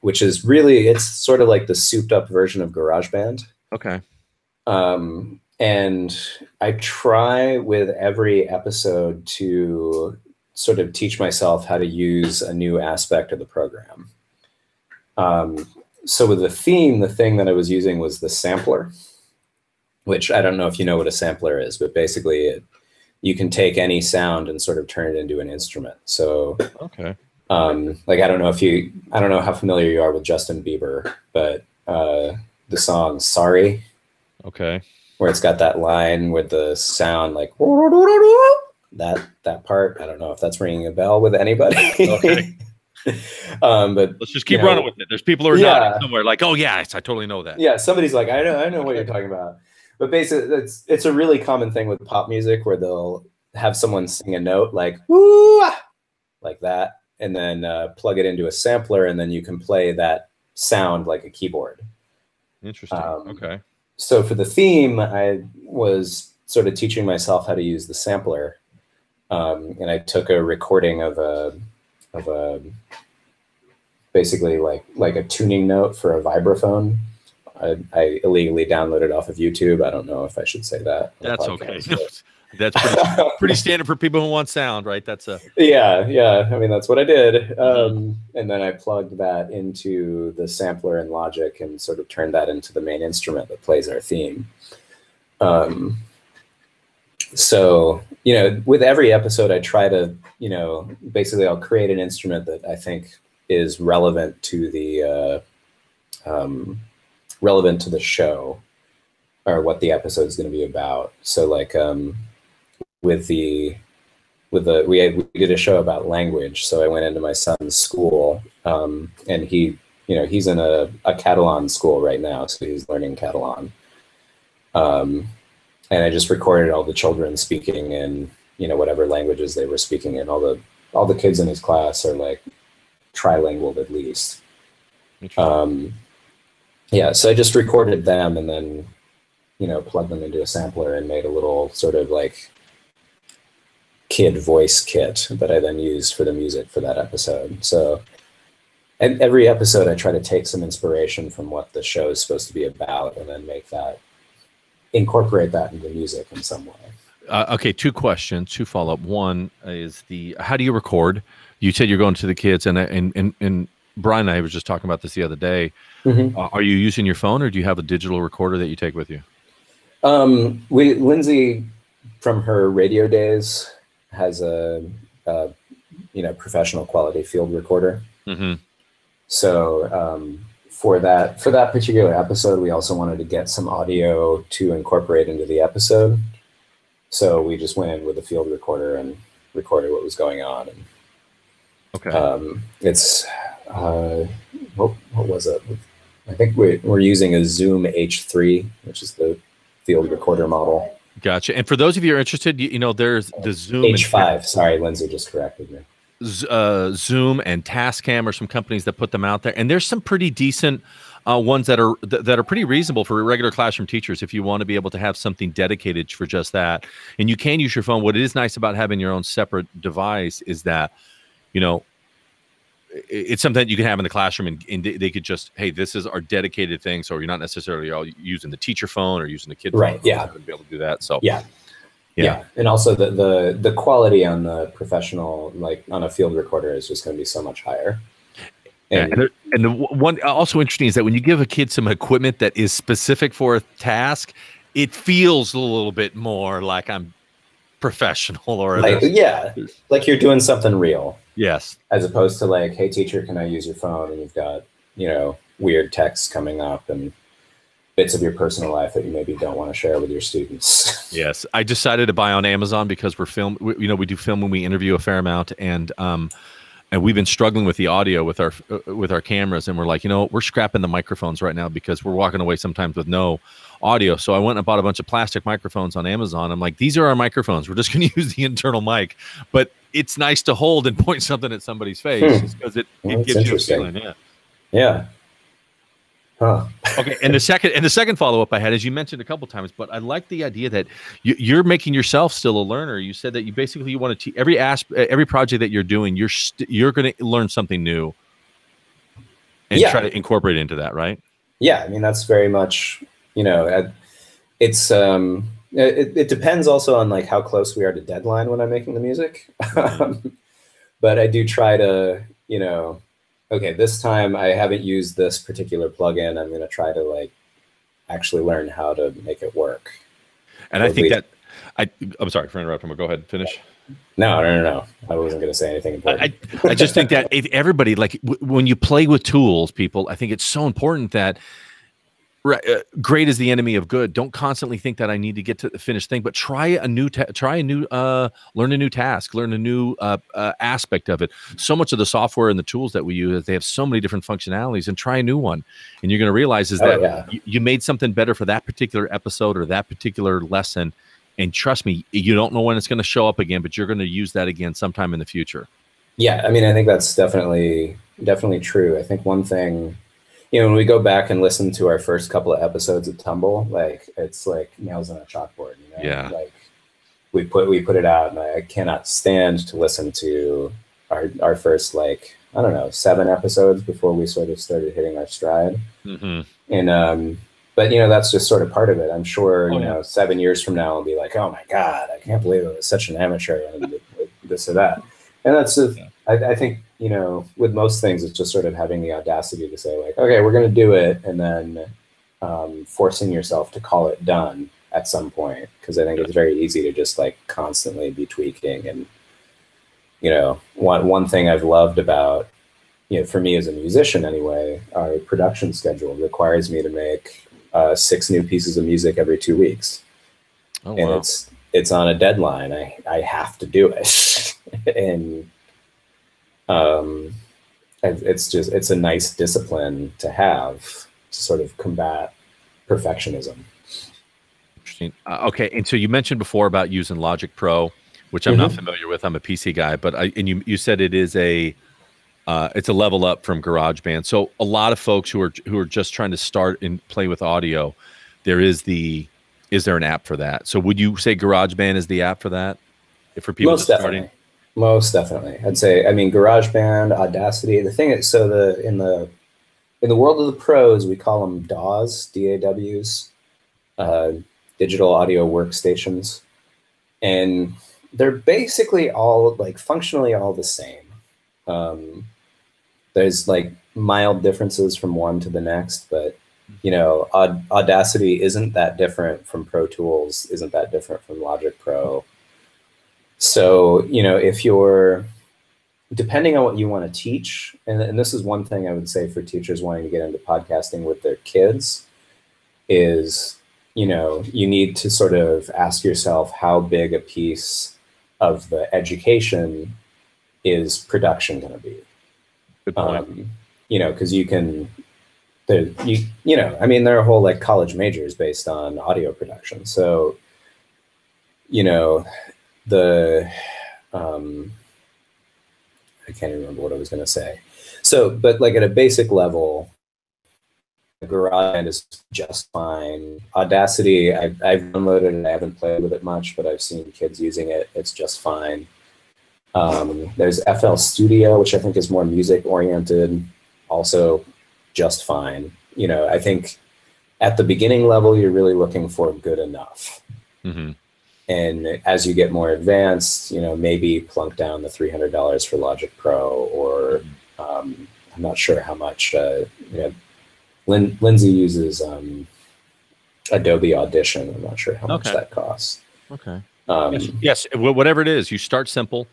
which is really, it's sort of like the souped up version of GarageBand. Okay. And I try with every episode to sort of teach myself how to use a new aspect of the program. So with the theme, the thing that I was using was the sampler, which I don't know if you know what a sampler is, but basically you can take any sound and sort of turn it into an instrument. So, okay. Like, I don't know how familiar you are with Justin Bieber, but the song Sorry. Okay. Where it's got that line with the sound, like, that part. I don't know if that's ringing a bell with anybody. Okay. But let's just keep running with it. There's people who are nodding somewhere like, oh yeah, I totally know that. Yeah, somebody's like, I know what you're talking about. But basically, it's a really common thing with pop music where they'll have someone sing a note like, woo, like that, and then plug it into a sampler, and then you can play that sound like a keyboard. Interesting. Okay. So for the theme, I was sort of teaching myself how to use the sampler, and I took a recording of a basically like a tuning note for a vibraphone. I illegally downloaded off of YouTube. I don't know if I should say that. That's okay. That's pretty standard for people who want sound, right? That's a yeah. I mean, that's what I did. And then I plugged that into the sampler in Logic and sort of turned that into the main instrument that plays our theme. So, you know, with every episode, I try to, you know, basically I'll create an instrument that I think is relevant to the show or what the episode is going to be about. So, like, we did a show about language. So I went into my son's school, and he, you know, he's in a Catalan school right now, so he's learning Catalan. And I just recorded all the children speaking in, you know, whatever languages they were speaking in. All the kids in his class are like trilingual at least. Yeah, so I just recorded them and then, you know, plugged them into a sampler and made a little sort of like kid voice kit that I then used for the music for that episode. So and every episode I try to take some inspiration from what the show is supposed to be about and then incorporate that into music in some way. Okay, two questions, two follow-up. One is how do you record? You said you're going to the kids, and Brian and I was just talking about this the other day. Mm-hmm. Are you using your phone, or do you have a digital recorder that you take with you? Lindsay from her radio days, has a professional quality field recorder. Mm-hmm. So for that particular episode, we also wanted to get some audio to incorporate into the episode. So we just went in with a field recorder and recorded what was going on. And okay. It's what was it? I think we're using a Zoom H3, which is the field recorder model. Gotcha. And for those of you who are interested, there's the Zoom H5. Sorry, Lindsay just corrected me. Zoom and Tascam are some companies that put them out there, and there's some pretty decent ones that are pretty reasonable for regular classroom teachers if you want to be able to have something dedicated for just that. And you can use your phone. What is nice about having your own separate device is that, it's something that you can have in the classroom, and they could just, hey, this is our dedicated thing. So you're not necessarily all using the teacher phone or using the kid phone. Right. Yeah. To be able to do that. So yeah. And also the quality on the professional, like on a field recorder, is just going to be so much higher. And the one also interesting is that when you give a kid some equipment that is specific for a task, it feels a little bit more like I'm professional, or like you're doing something real. Yes. As opposed to like, hey teacher, can I use your phone? And you've got, weird texts coming up and bits of your personal life that you maybe don't want to share with your students. Yes. I decided to buy on Amazon because we do film when we interview a fair amount, and we've been struggling with the audio with our cameras, and we're like, we're scrapping the microphones right now because we're walking away sometimes with no audio. So I went and bought a bunch of plastic microphones on Amazon. I'm like, these are our microphones. We're just going to use the internal mic, but it's nice to hold and point something at somebody's face because it gives you a feeling. Yeah. Yeah. Huh. Okay. And the second follow-up I had, as you mentioned a couple times, but I like the idea that you're making yourself still a learner. You said that you want to every project that you're doing, you're going to learn something new and try to incorporate it into that. Right. Yeah. I mean, that's very much, it's, it depends also on like how close we are to deadline when I'm making the music. But I do try to, okay, this time I haven't used this particular plugin. I'm going to try to like actually learn how to make it work. And I think I'm sorry for interrupting, but go ahead and finish. No. I wasn't going to say anything important. I just think that if everybody, like when you play with tools, people, I think it's so important that great is the enemy of good. Don't constantly think that I need to get to the finished thing, but learn a new task, learn a new aspect of it. So much of the software and the tools that we use, they have so many different functionalities, and try a new one. And you're going to realize you made something better for that particular episode or that particular lesson. And trust me, you don't know when it's going to show up again, but you're going to use that again sometime in the future. Yeah. I mean, I think that's definitely true. I think one thing, when we go back and listen to our first couple of episodes of Tumble, like it's like nails on a chalkboard, Yeah. Like we put it out, and I cannot stand to listen to our first, like, I don't know, 7 episodes before we sort of started hitting our stride. Mm-hmm. And but that's just sort of part of it. I'm sure 7 years from now I'll be like, oh my God, I can't believe I was such an amateur and this or that. And that's just, I think, with most things, it's just sort of having the audacity to say like, okay, we're going to do it. And then forcing yourself to call it done at some point. Cause I think it's very easy to just like constantly be tweaking. And, one thing I've loved about, for me as a musician anyway, our production schedule requires me to make 6 new pieces of music every 2 weeks. Oh, wow. And it's on a deadline. I have to do it. And it's a nice discipline to have to sort of combat perfectionism. Interesting. Okay, and so you mentioned before about using Logic Pro, which I'm not familiar with. I'm a PC guy, but you said it is it's a level up from GarageBand. So a lot of folks who are just trying to start and play with audio, is there an app for that? So would you say GarageBand is the app for that? For people Most definitely. Most definitely. I'd say, I mean, GarageBand, Audacity. The thing is, so in the world of the pros, we call them DAWs, DAWs, digital audio workstations. And they're basically all like functionally all the same. There's like mild differences from one to the next, but Audacity isn't that different from Pro Tools, isn't that different from Logic Pro. So, if you're, depending on what you want to teach, and this is one thing I would say for teachers wanting to get into podcasting with their kids is, you need to sort of ask yourself how big a piece of the education is production going to be. Good point. Because you can, there are whole like college majors based on audio production. So, I can't even remember what I was going to say. So, but like at a basic level, GarageBand is just fine. Audacity, I've downloaded it. I haven't played with it much, but I've seen kids using it. It's just fine. There's FL Studio, which I think is more music oriented, also just fine. I think at the beginning level, you're really looking for good enough. Mm-hmm. And as you get more advanced, maybe plunk down the $300 for Logic Pro, or I'm not sure how much. Lindsay uses Adobe Audition. I'm not sure how much that costs. Okay. Yes. Whatever it is, you start simple,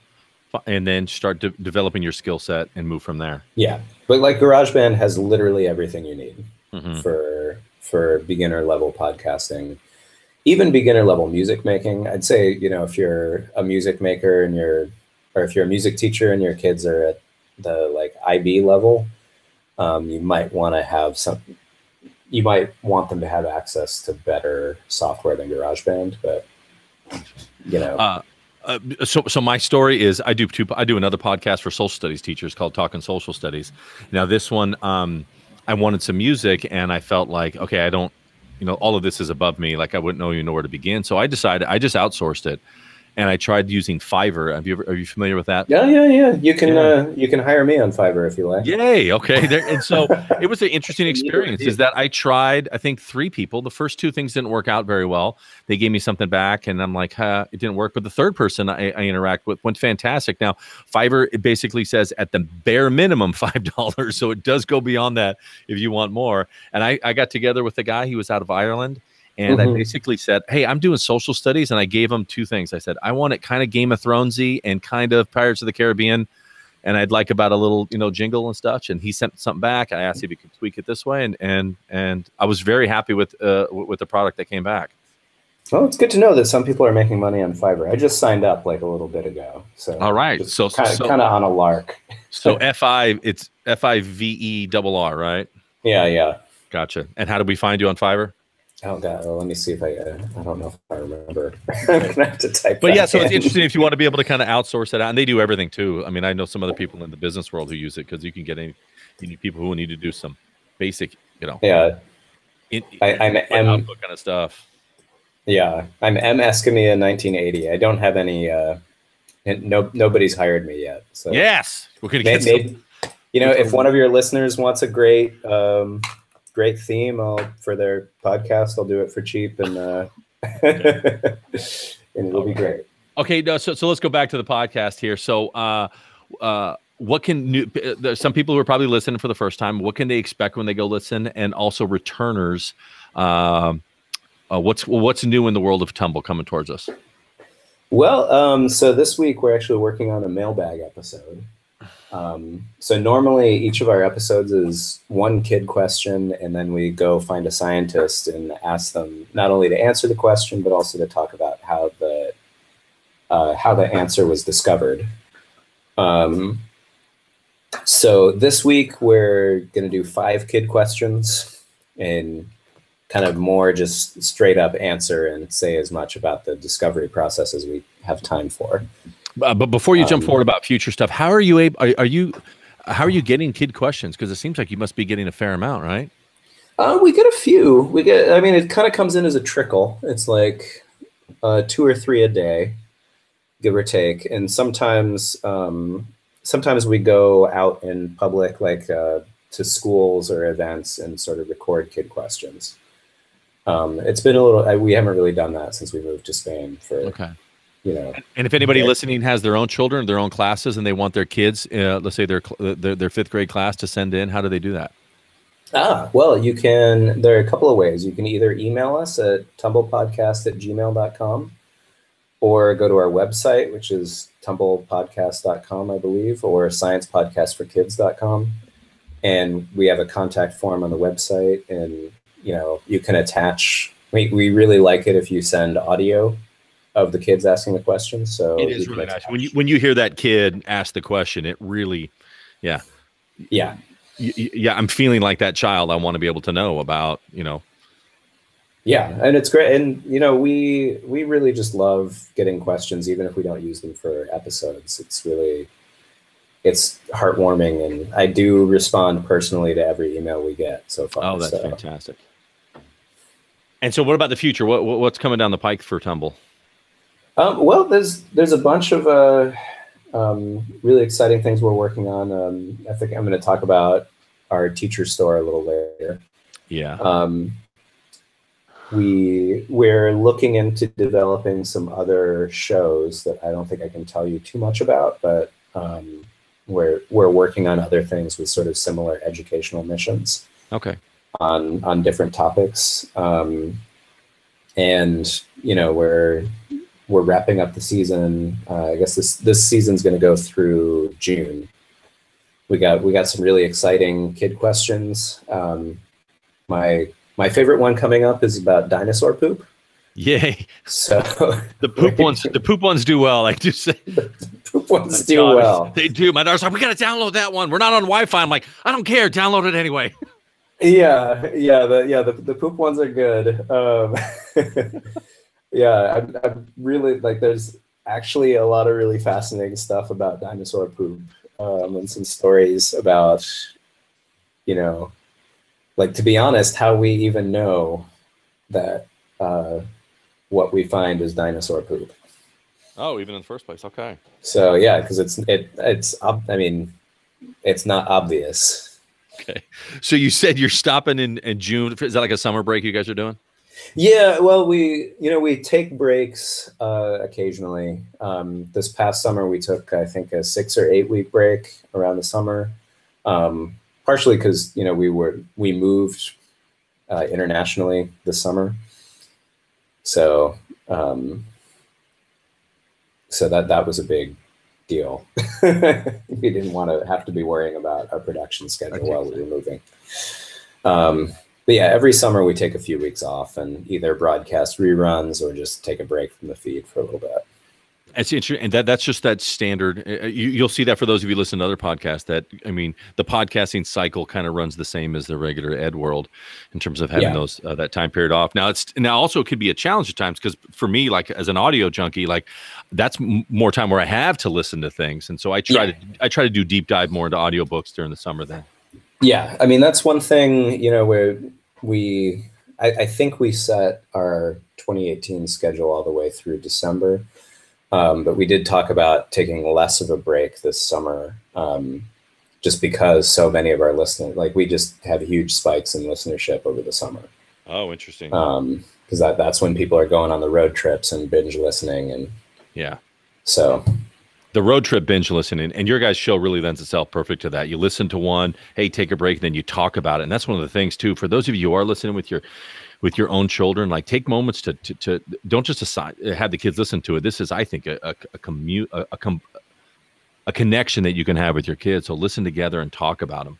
and then start developing your skill set and move from there. Yeah, but like GarageBand has literally everything you need for beginner level podcasting. Even beginner level music making, I'd say, if you're a music maker or if you're a music teacher and your kids are at the like IB level, you might want them to have access to better software than GarageBand, but So my story is I do another podcast for social studies teachers called Talking Social Studies. Now this one, I wanted some music and I felt like, okay, I don't, all of this is above me. Like I wouldn't know where to begin. So I decided I just outsourced it, and I tried using Fiverr. Are you familiar with that? Yeah. You can hire me on Fiverr if you like. Yay. Okay. And so it was an interesting experience. Is that I tried, I think 3 people. The first 2 things didn't work out very well. They gave me something back, and I'm like, it didn't work. But the third person I interact with went fantastic. Now Fiverr, it basically says at the bare minimum $5, so it does go beyond that if you want more. And I got together with the guy. He was out of Ireland. And I basically said, hey, I'm doing social studies. And I gave him 2 things. I said, I want it kind of Game of Thronesy and kind of Pirates of the Caribbean. And I'd like about a little, jingle and stuff. And he sent something back. I asked if he could tweak it this way. And I was very happy with the product that came back. Well, it's good to know that some people are making money on Fiverr. I just signed up like a little bit ago. So all right. So kind of on a lark. So it's FIVERR, right? Yeah. Gotcha. And how do we find you on Fiverr? Oh God! Well, let me see if I don't know if I remember. I'm gonna have to type. But yeah, so it's interesting if you want to be able to kind of outsource it out, and they do everything too. I mean, I know some other people in the business world who use it because you can get you need people who need to do some basic, Yeah. I'm output kind of stuff. Yeah, I'm M. Escamilla 1980. I don't have any. Nobody's hired me yet. So yes, we're gonna get some. If one of your listeners wants a great theme for their podcast, I'll do it for cheap, and and it'll be great. Okay, so let's go back to the podcast here. So, what can there's some people who are probably listening for the first time. What can they expect when they go listen, and also returners? What's new in the world of Tumble coming towards us? Well, so this week we're actually working on a mailbag episode. So normally each of our episodes is one kid question, and then we go find a scientist and ask them not only to answer the question, but also to talk about how the answer was discovered. So this week we're going to do 5 kid questions and kind of more just straight up answer and say as much about the discovery process as we have time for. But before you jump forward about future stuff, how are you how are you getting kid questions? Because it seems like you must be getting a fair amount, right? We get a few. It kind of comes in as a trickle. It's like 2 or 3 a day, give or take. And sometimes we go out in public, like to schools or events, and sort of record kid questions. It's been a little. We haven't really done that since we moved to Spain. And if anybody listening has their own children, their own classes, and they want their kids, let's say their 5th grade class, to send in, how do they do that? Well, there are a couple of ways. You can either email us at tumblepodcast@gmail.com or go to our website, which is tumblepodcast.com, I believe, or sciencepodcastforkids.com. And we have a contact form on the website, and you can attach. We really like it if you send audio of the kids asking the questions. So it is really nice when you hear that kid ask the question. It really, yeah. I'm feeling like that child. I want to be able to know about, Yeah, and it's great. And we really just love getting questions, even if we don't use them for episodes. It's heartwarming, and I do respond personally to every email we get so far. Oh, that's fantastic. And so what about the future? What's coming down the pike for Tumble? Well, there's a bunch of really exciting things we're working on. I think I'm going to talk about our teacher store a little later. Yeah. We're looking into developing some other shows that I don't think I can tell you too much about, but we're working on other things with sort of similar educational missions. Okay. On different topics, and we're wrapping up the season. I guess this season's going to go through June. We got some really exciting kid questions. My favorite one coming up is about dinosaur poop. Yay! So the poop ones do well. I do say the poop ones do well. They do. My daughter's like, we got to download that one. We're not on Wi-Fi. I'm like, I don't care. Download it anyway. Yeah. The poop ones are good. Yeah, I'm really like. There's actually a lot of really fascinating stuff about dinosaur poop, and some stories about, like, to be honest, how we even know that what we find is dinosaur poop. Oh, even in the first place. Okay. So yeah, because I mean, it's not obvious. Okay. So you said you're stopping in June. Is that like a summer break you guys are doing? Yeah, well, we take breaks occasionally. This past summer, we took, I think, a 6 or 8 week break around the summer, partially because we moved internationally this summer, so that was a big deal. We didn't want to have to be worrying about our production schedule while we were moving. But yeah, every summer we take a few weeks off and either broadcast reruns or just take a break from the feed for a little bit. It's interesting, and that's just that standard. You'll see that for those of you listening to other podcasts. That, I mean, the podcasting cycle kind of runs the same as the regular ed world in terms of having those that time period off. Now also it could be a challenge at times, because for me, like as an audio junkie, like that's more time where I have to listen to things, and so I try to do deep dive more into audiobooks during the summer then. Yeah, I mean, that's one thing, where I think we set our 2018 schedule all the way through December, but we did talk about taking less of a break this summer, just because so many of our listeners, like, we just have huge spikes in listenership over the summer. Oh, interesting. Because that's when people are going on the road trips and binge listening, and so. The road trip binge listening, and your guys' show really lends itself perfect to that. You listen to one, hey, take a break, then you talk about it. And that's one of the things too, for those of you who are listening with your own children, like, take moments to don't just have the kids listen to it. This is, I think, a connection that you can have with your kids. So listen together and talk about them.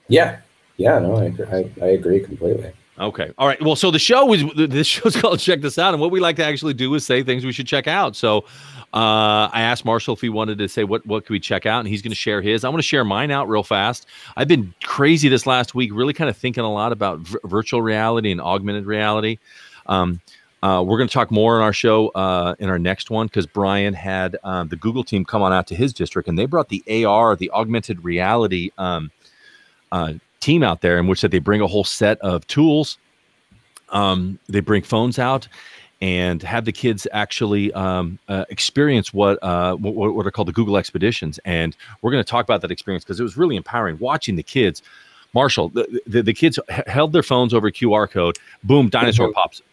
Yeah, no, I agree completely. Okay. All right. Well, so this show's called Check This Out. And what we like to actually do is say things we should check out. So I asked Marshall if he wanted to say what could we check out, and he's going to share his. I want to share mine out real fast. I've been crazy this last week, really kind of thinking a lot about virtual reality and augmented reality. We're going to talk more on our show in our next one, because Brian had the Google team come on out to his district, and they brought the AR, the augmented reality team out there, in which that they bring a whole set of tools. They bring phones out and have the kids actually experience what are called the Google expeditions. And we're going to talk about that experience, because it was really empowering watching the kids. Marshall, the kids held their phones over a QR code. Boom, dinosaur pops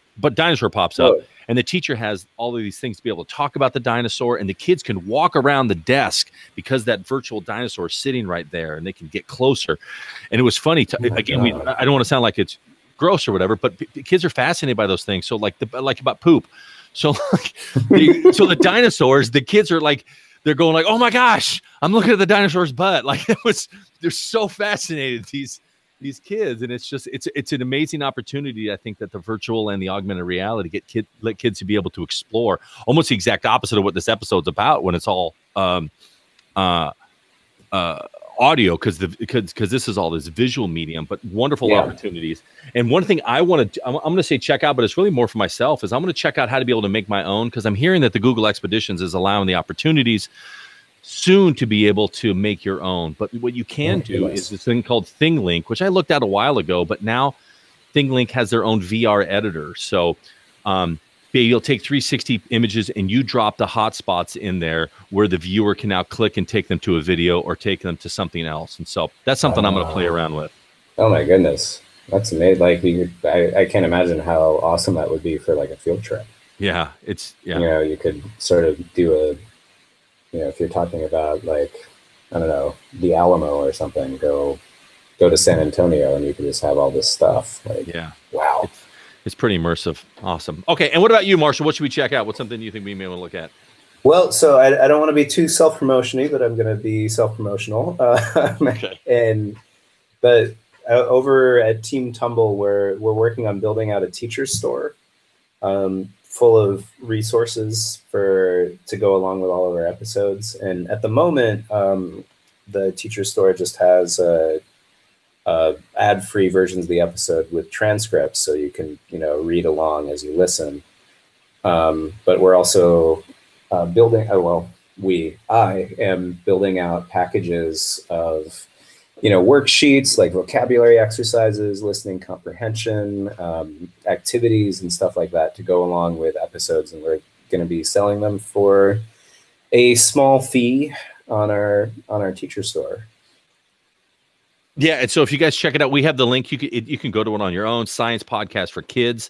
up. And the teacher has all of these things to be able to talk about the dinosaur, and the kids can walk around the desk because that virtual dinosaur is sitting right there, and they can get closer. And it was funny. Again, I don't want to sound like it's gross or whatever, but kids are fascinated by those things. So like about poop. So like, so the dinosaurs, the kids are like, they're going like, oh my gosh, I'm looking at the dinosaur's butt. Like they're so fascinated, these kids. And it's an amazing opportunity. I think that the virtual and the augmented reality let kids to be able to explore almost the exact opposite of what this episode's about when it's all audio, because this is all this visual medium, but wonderful opportunities. And one thing I'm going to say check out, but it's really more for myself, is I'm going to check out how to be able to make my own, because I'm hearing that the Google Expeditions is allowing the opportunities soon to be able to make your own. But what you can do is this thing called ThingLink, which I looked at a while ago, but now ThingLink has their own VR editor. So you'll take 360 images and you drop the hotspots in there where the viewer can now click and take them to a video or take them to something else. And so that's something I'm going to play around with. Oh my goodness. That's amazing. Like I can't imagine how awesome that would be for like a field trip. Yeah. You could sort of do if you're talking about like, I don't know, the Alamo or something, go to San Antonio and you could just have all this stuff. Like, wow. It's pretty immersive. Awesome. Okay. And what about you, Marshall? What should we check out? What's something you think we may want to look at? Well, so I don't want to be too self-promotion-y, but I'm going to be self-promotional. Okay. But over at Team Tumble, we're working on building out a teacher store full of resources to go along with all of our episodes. And at the moment, the teacher store just has ad-free versions of the episode with transcripts, so you can read along as you listen. But we're also building. I am building out packages of worksheets like vocabulary exercises, listening comprehension, activities, and stuff like that to go along with episodes, and we're going to be selling them for a small fee on our teacher store. Yeah, and so if you guys check it out, we have the link. You can go to it on your own. Science podcast for kids,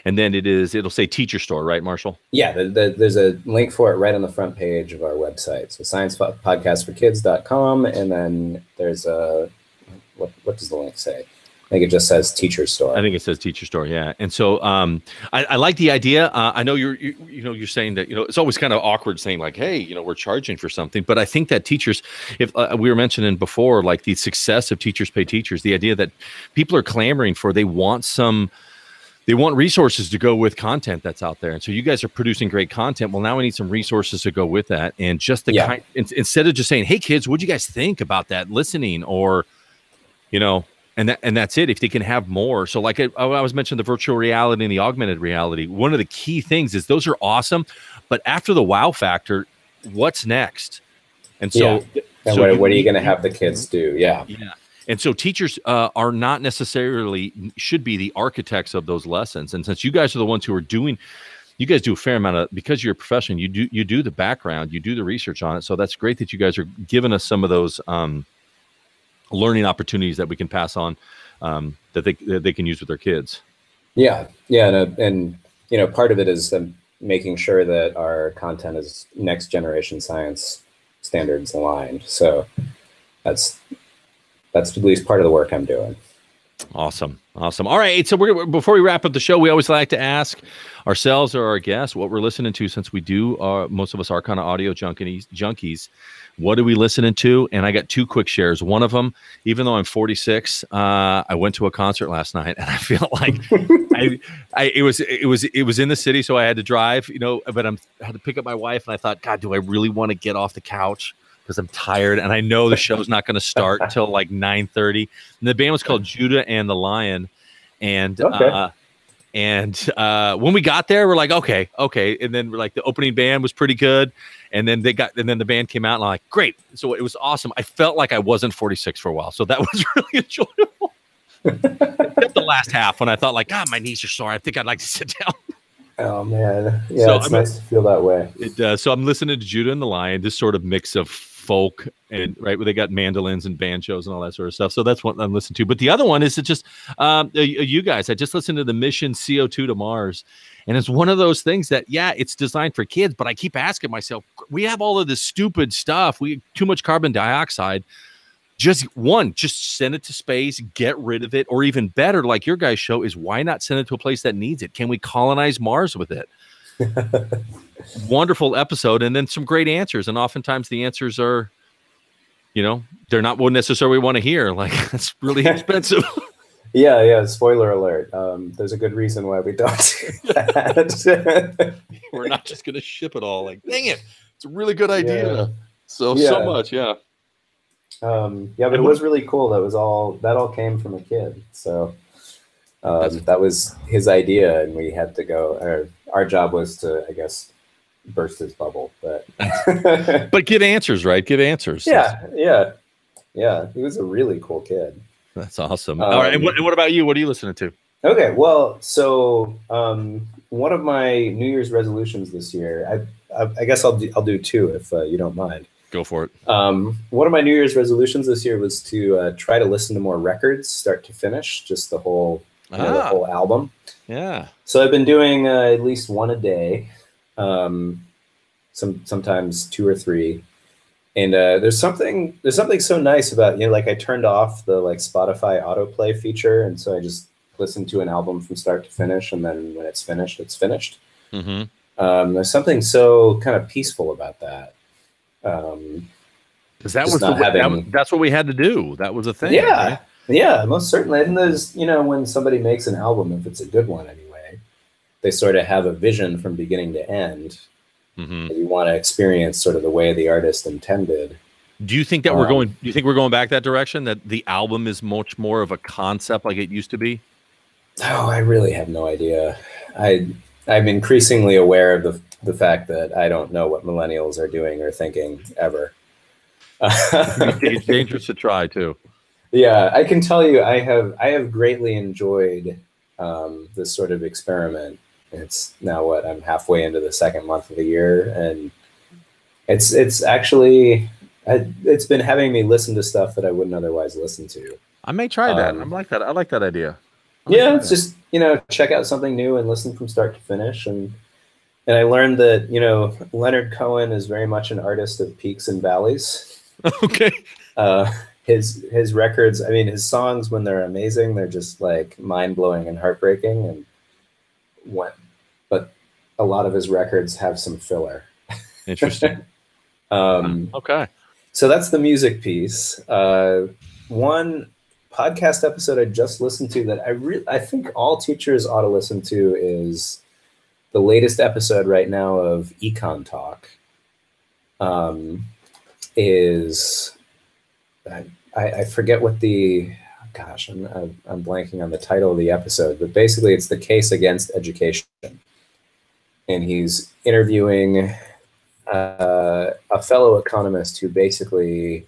and then it'll say Teacher Store, right, Marshall? Yeah, there's a link for it right on the front page of our website. So sciencepodcastforkids.com, and then there's what does the link say? I think it just says Teacher Store. I think it says Teacher Store, yeah. And so I like the idea. I know you're saying that it's always kind of awkward saying like, hey, we're charging for something. But I think that teachers, if we were mentioning before, like the success of Teachers Pay Teachers, the idea that people are clamoring for, they want resources to go with content that's out there. And so you guys are producing great content. Well, now we need some resources to go with that. And just instead of just saying, hey kids, what'd you guys think about that listening, or and that's it. If they can have more. So like I was mentioning the virtual reality and the augmented reality, one of the key things is those are awesome. But after the wow factor, what's next? And so, what are you going to have the kids do? Yeah. And so teachers are not necessarily should be the architects of those lessons. And since you guys are the ones who are doing, you guys do a fair amount of, because you're a professional, you do the background, you do the research on it. So that's great that you guys are giving us some of those learning opportunities that we can pass on, that they can use with their kids. And part of it is making sure that our content is next generation science standards aligned. So that's at least part of the work I'm doing. Awesome. All right. So before we wrap up the show, we always like to ask ourselves or our guests what we're listening to, since we do, most of us are kind of audio junkies. What are we listening to? And I got two quick shares. One of them, even though I'm 46, I went to a concert last night, and I feel like it was in the city, so I had to drive, but I had to pick up my wife, and I thought, God, do I really want to get off the couch? Because I'm tired, and I know the show's not going to start till like 9:30. And the band was called Judah and the Lion, and when we got there, we're like, okay, and then we're like, the opening band was pretty good, and then the band came out, and I'm like, great. So it was awesome. I felt like I wasn't 46 for a while, so that was really enjoyable. Except the last half, when I thought like, God, my knees are sore. I think I'd like to sit down. Oh man, yeah, so it's nice to feel that way. It does. So I'm listening to Judah and the Lion, this sort of mix of folk and right where they got mandolins and banjos and all that sort of stuff. So that's what I'm listening to. But the other one is just you guys. I just listened to the Mission CO2 to Mars, And it's one of those things that, yeah, it's designed for kids, but I keep asking myself, we have all of this stupid stuff. We too much carbon dioxide. Just send it to space, get rid of it, or even better, like your guys' show is, why not send it to a place that needs it? Can we colonize Mars with it? Wonderful episode, and then some great answers. And oftentimes the answers are, they're not what necessarily we want to hear. Like, it's really expensive. Yeah. Spoiler alert. There's a good reason why we don't do that. We're not just going to ship it all. Like, dang it. It's a really good idea. Yeah. So much. Yeah. But it was really cool. That all came from a kid. So that was his idea, and we had to go. Our job was to, I guess, burst his bubble. But but give answers, right? Give answers. Yeah. He was a really cool kid. That's awesome. All right. And what about you? What are you listening to? Okay. Well, so one of my New Year's resolutions this year, I guess I'll do two if you don't mind. Go for it. One of my New Year's resolutions this year was to try to listen to more records, start to finish, just the whole album. Yeah. So I've been doing at least one a day, sometimes two or three. And there's something so nice about, like I turned off the Spotify autoplay feature, and so I just listened to an album from start to finish, and then when it's finished, it's finished. Mm-hmm. There's something so kind of peaceful about that. Because that's what we had to do. That was a thing. Yeah, right? Yeah, most certainly. And there's, when somebody makes an album, if it's a good one anyway, they sort of have a vision from beginning to end. Mm-hmm. You want to experience sort of the way the artist intended. Do you think that we're going? Do you think we're going back that direction? That the album is much more of a concept like it used to be? Oh, I really have no idea. I'm increasingly aware of the fact that I don't know what millennials are doing or thinking ever. It's dangerous to try too. Yeah, I can tell you, I have greatly enjoyed this sort of experiment. It's now I'm halfway into the second month of the year, and it's actually it's been having me listen to stuff that I wouldn't otherwise listen to. I may try that. I like that. I like that idea. It's just check out something new and listen from start to finish, and I learned that Leonard Cohen is very much an artist of peaks and valleys. Okay. His records, I mean, his songs, when they're amazing, they're just like mind-blowing and heartbreaking, but a lot of his records have some filler. Interesting. Okay. So that's the music piece. One podcast episode I just listened to that I think all teachers ought to listen to is the latest episode right now of Econ Talk. I forget what I'm blanking on the title of the episode, but basically it's the case against education. And he's interviewing a fellow economist who basically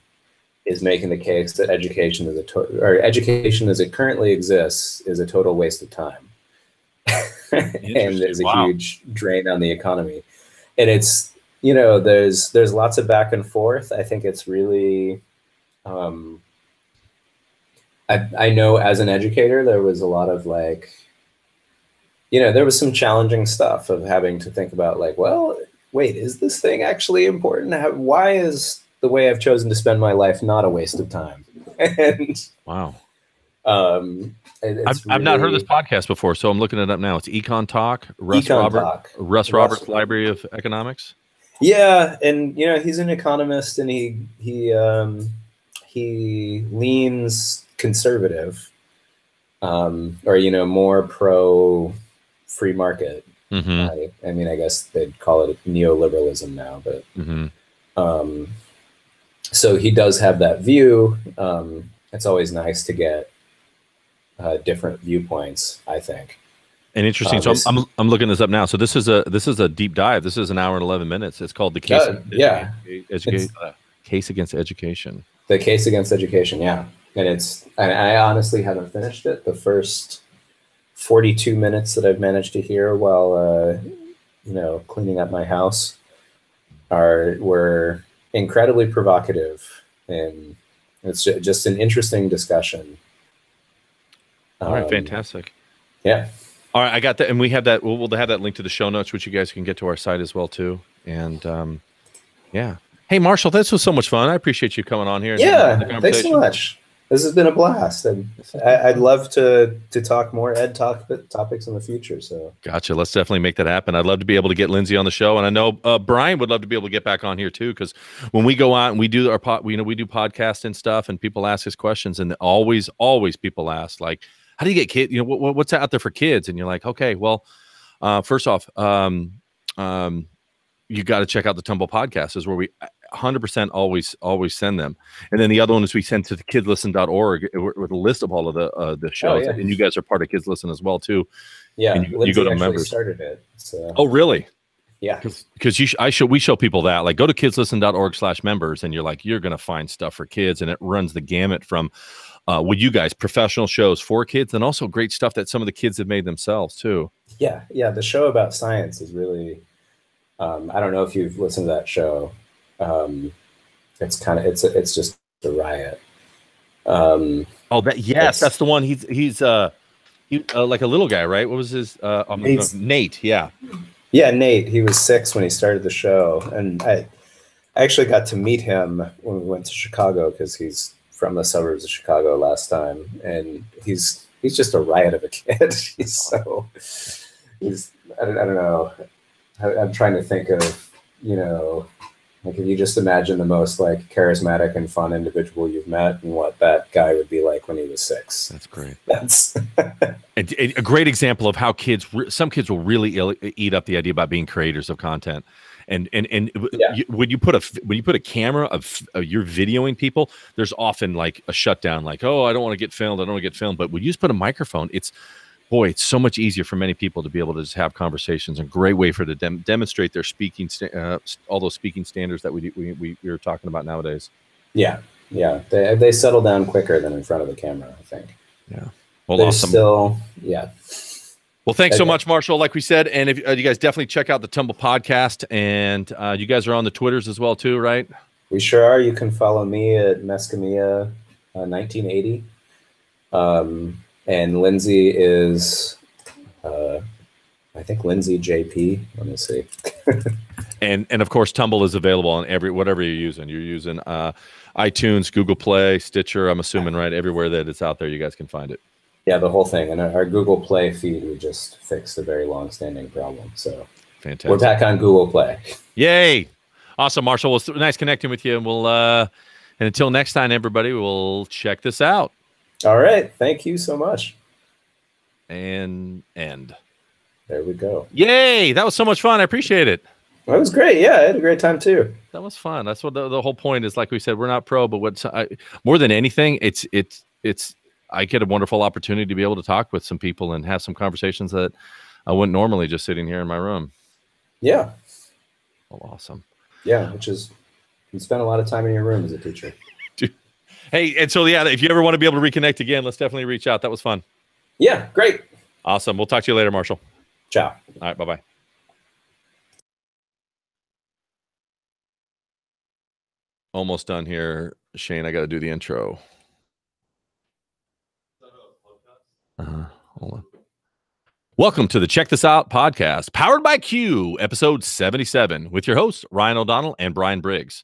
is making the case that education education as it currently exists is a total waste of time. And is a huge drain on the economy. And it's, there's lots of back and forth. I think it's really, I know as an educator, there was a lot of there was some challenging stuff of having to think about well, wait, is this thing actually important? Why is the way I've chosen to spend my life not a waste of time? And wow. I've not heard this podcast before, so I'm looking it up now. It's Econ Talk, Russ Roberts Library of Economics. Yeah, and he's an economist, and he leans conservative, or more pro free market. Mm-hmm. I mean, I guess they'd call it neoliberalism now, but so he does have that view. It's always nice to get different viewpoints, I think. And interesting. So I'm looking this up now. So this is a deep dive. This is an hour and 11 minutes. It's called the case. Case against education. The case against education. Yeah, and I honestly haven't finished it. The first 42 minutes that I've managed to hear while cleaning up my house were incredibly provocative, and it's just an interesting discussion. All right, fantastic. Yeah. All right, I got that, and we have that. We'll have that link to the show notes, which you guys can get to our site as well too. And yeah, hey Marshall, this was so much fun. I appreciate you coming on here. And having the Yeah, thanks so much. This has been a blast, and I'd love to talk more ed topics in the future. So gotcha. Let's definitely make that happen. I'd love to be able to get Lindsay on the show, and I know Brian would love to be able to get back on here too. Because when we go out and we do our we do podcasts and stuff, and people ask us questions, and always people ask like, how do you get kids? What's out there for kids? And you're like, okay, well, first off, you got to check out the Tumble podcast, is where we 100% always send them. And then the other one is we send to the kidslisten.org with a list of all of the shows. Oh, yeah. And you guys are part of Kids Listen as well too. Yeah, and you go to members. Started it. So. Oh, really? Yeah. Because we show people that, like, go to kidslisten.org/members, and you're going to find stuff for kids, and it runs the gamut from with you guys, professional shows for kids, and also great stuff that some of the kids have made themselves too. Yeah. The show about science is really, I don't know if you've listened to that show. It's just a riot. That's the one. He's like a little guy, right? What was his Nate? Yeah, Nate. He was 6 when he started the show, and I actually got to meet him when we went to Chicago, because he's from the suburbs of Chicago last time, and he's just a riot of a kid. I don't know. I'm trying to think of, like, if you just imagine the most like charismatic and fun individual you've met, and what that guy would be like when he was 6. That's great. That's a great example of how some kids will really eat up the idea about being creators of content. And when you put a camera of you're videoing people, there's often like a shutdown, like, oh, I don't want to get filmed. But when you just put a microphone, it's so much easier for many people to be able to just have conversations, and great way for to demonstrate their speaking, all those speaking standards that we are talking about nowadays. Yeah. They settle down quicker than in front of the camera, I think. Yeah. Well, awesome. Well, thanks so much, Marshall. Like we said, and if you guys definitely check out the Tumble podcast, and you guys are on the Twitters as well too, right? We sure are. You can follow me at Mescamilla 1980. And Lindsay is, I think Lindsay JP. Let me see. and of course, Tumble is available on whatever you're using. You're using iTunes, Google Play, Stitcher. I'm assuming, right? Everywhere that it's out there, you guys can find it. Yeah, the whole thing. And our Google Play feed, we just fixed a very long-standing problem. So fantastic. We're back on Google Play. Yay! Awesome, Marshall. Well, nice connecting with you. And and until next time, everybody, we'll check this out. All right. Thank you so much. And end. There we go. Yay! That was so much fun. I appreciate it. That was great. Yeah, I had a great time too. That was fun. That's what the whole point is. Like we said, we're not pro, but more than anything, it's I get a wonderful opportunity to be able to talk with some people and have some conversations that I wouldn't normally just sitting here in my room. Yeah. Well, awesome. Yeah, you spend a lot of time in your room as a teacher. Hey, and so, yeah, if you ever want to be able to reconnect again, let's definitely reach out. That was fun. Yeah, great. Awesome. We'll talk to you later, Marshall. Ciao. All right, bye-bye. Almost done here, Shane. I got to do the intro. Hold on. Welcome to the Check This Out podcast, powered by Q, episode 77, with your hosts, Ryan O'Donnell and Brian Briggs.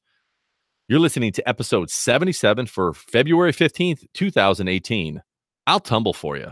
You're listening to episode 77 for February 15th, 2018. I'll tumble for you.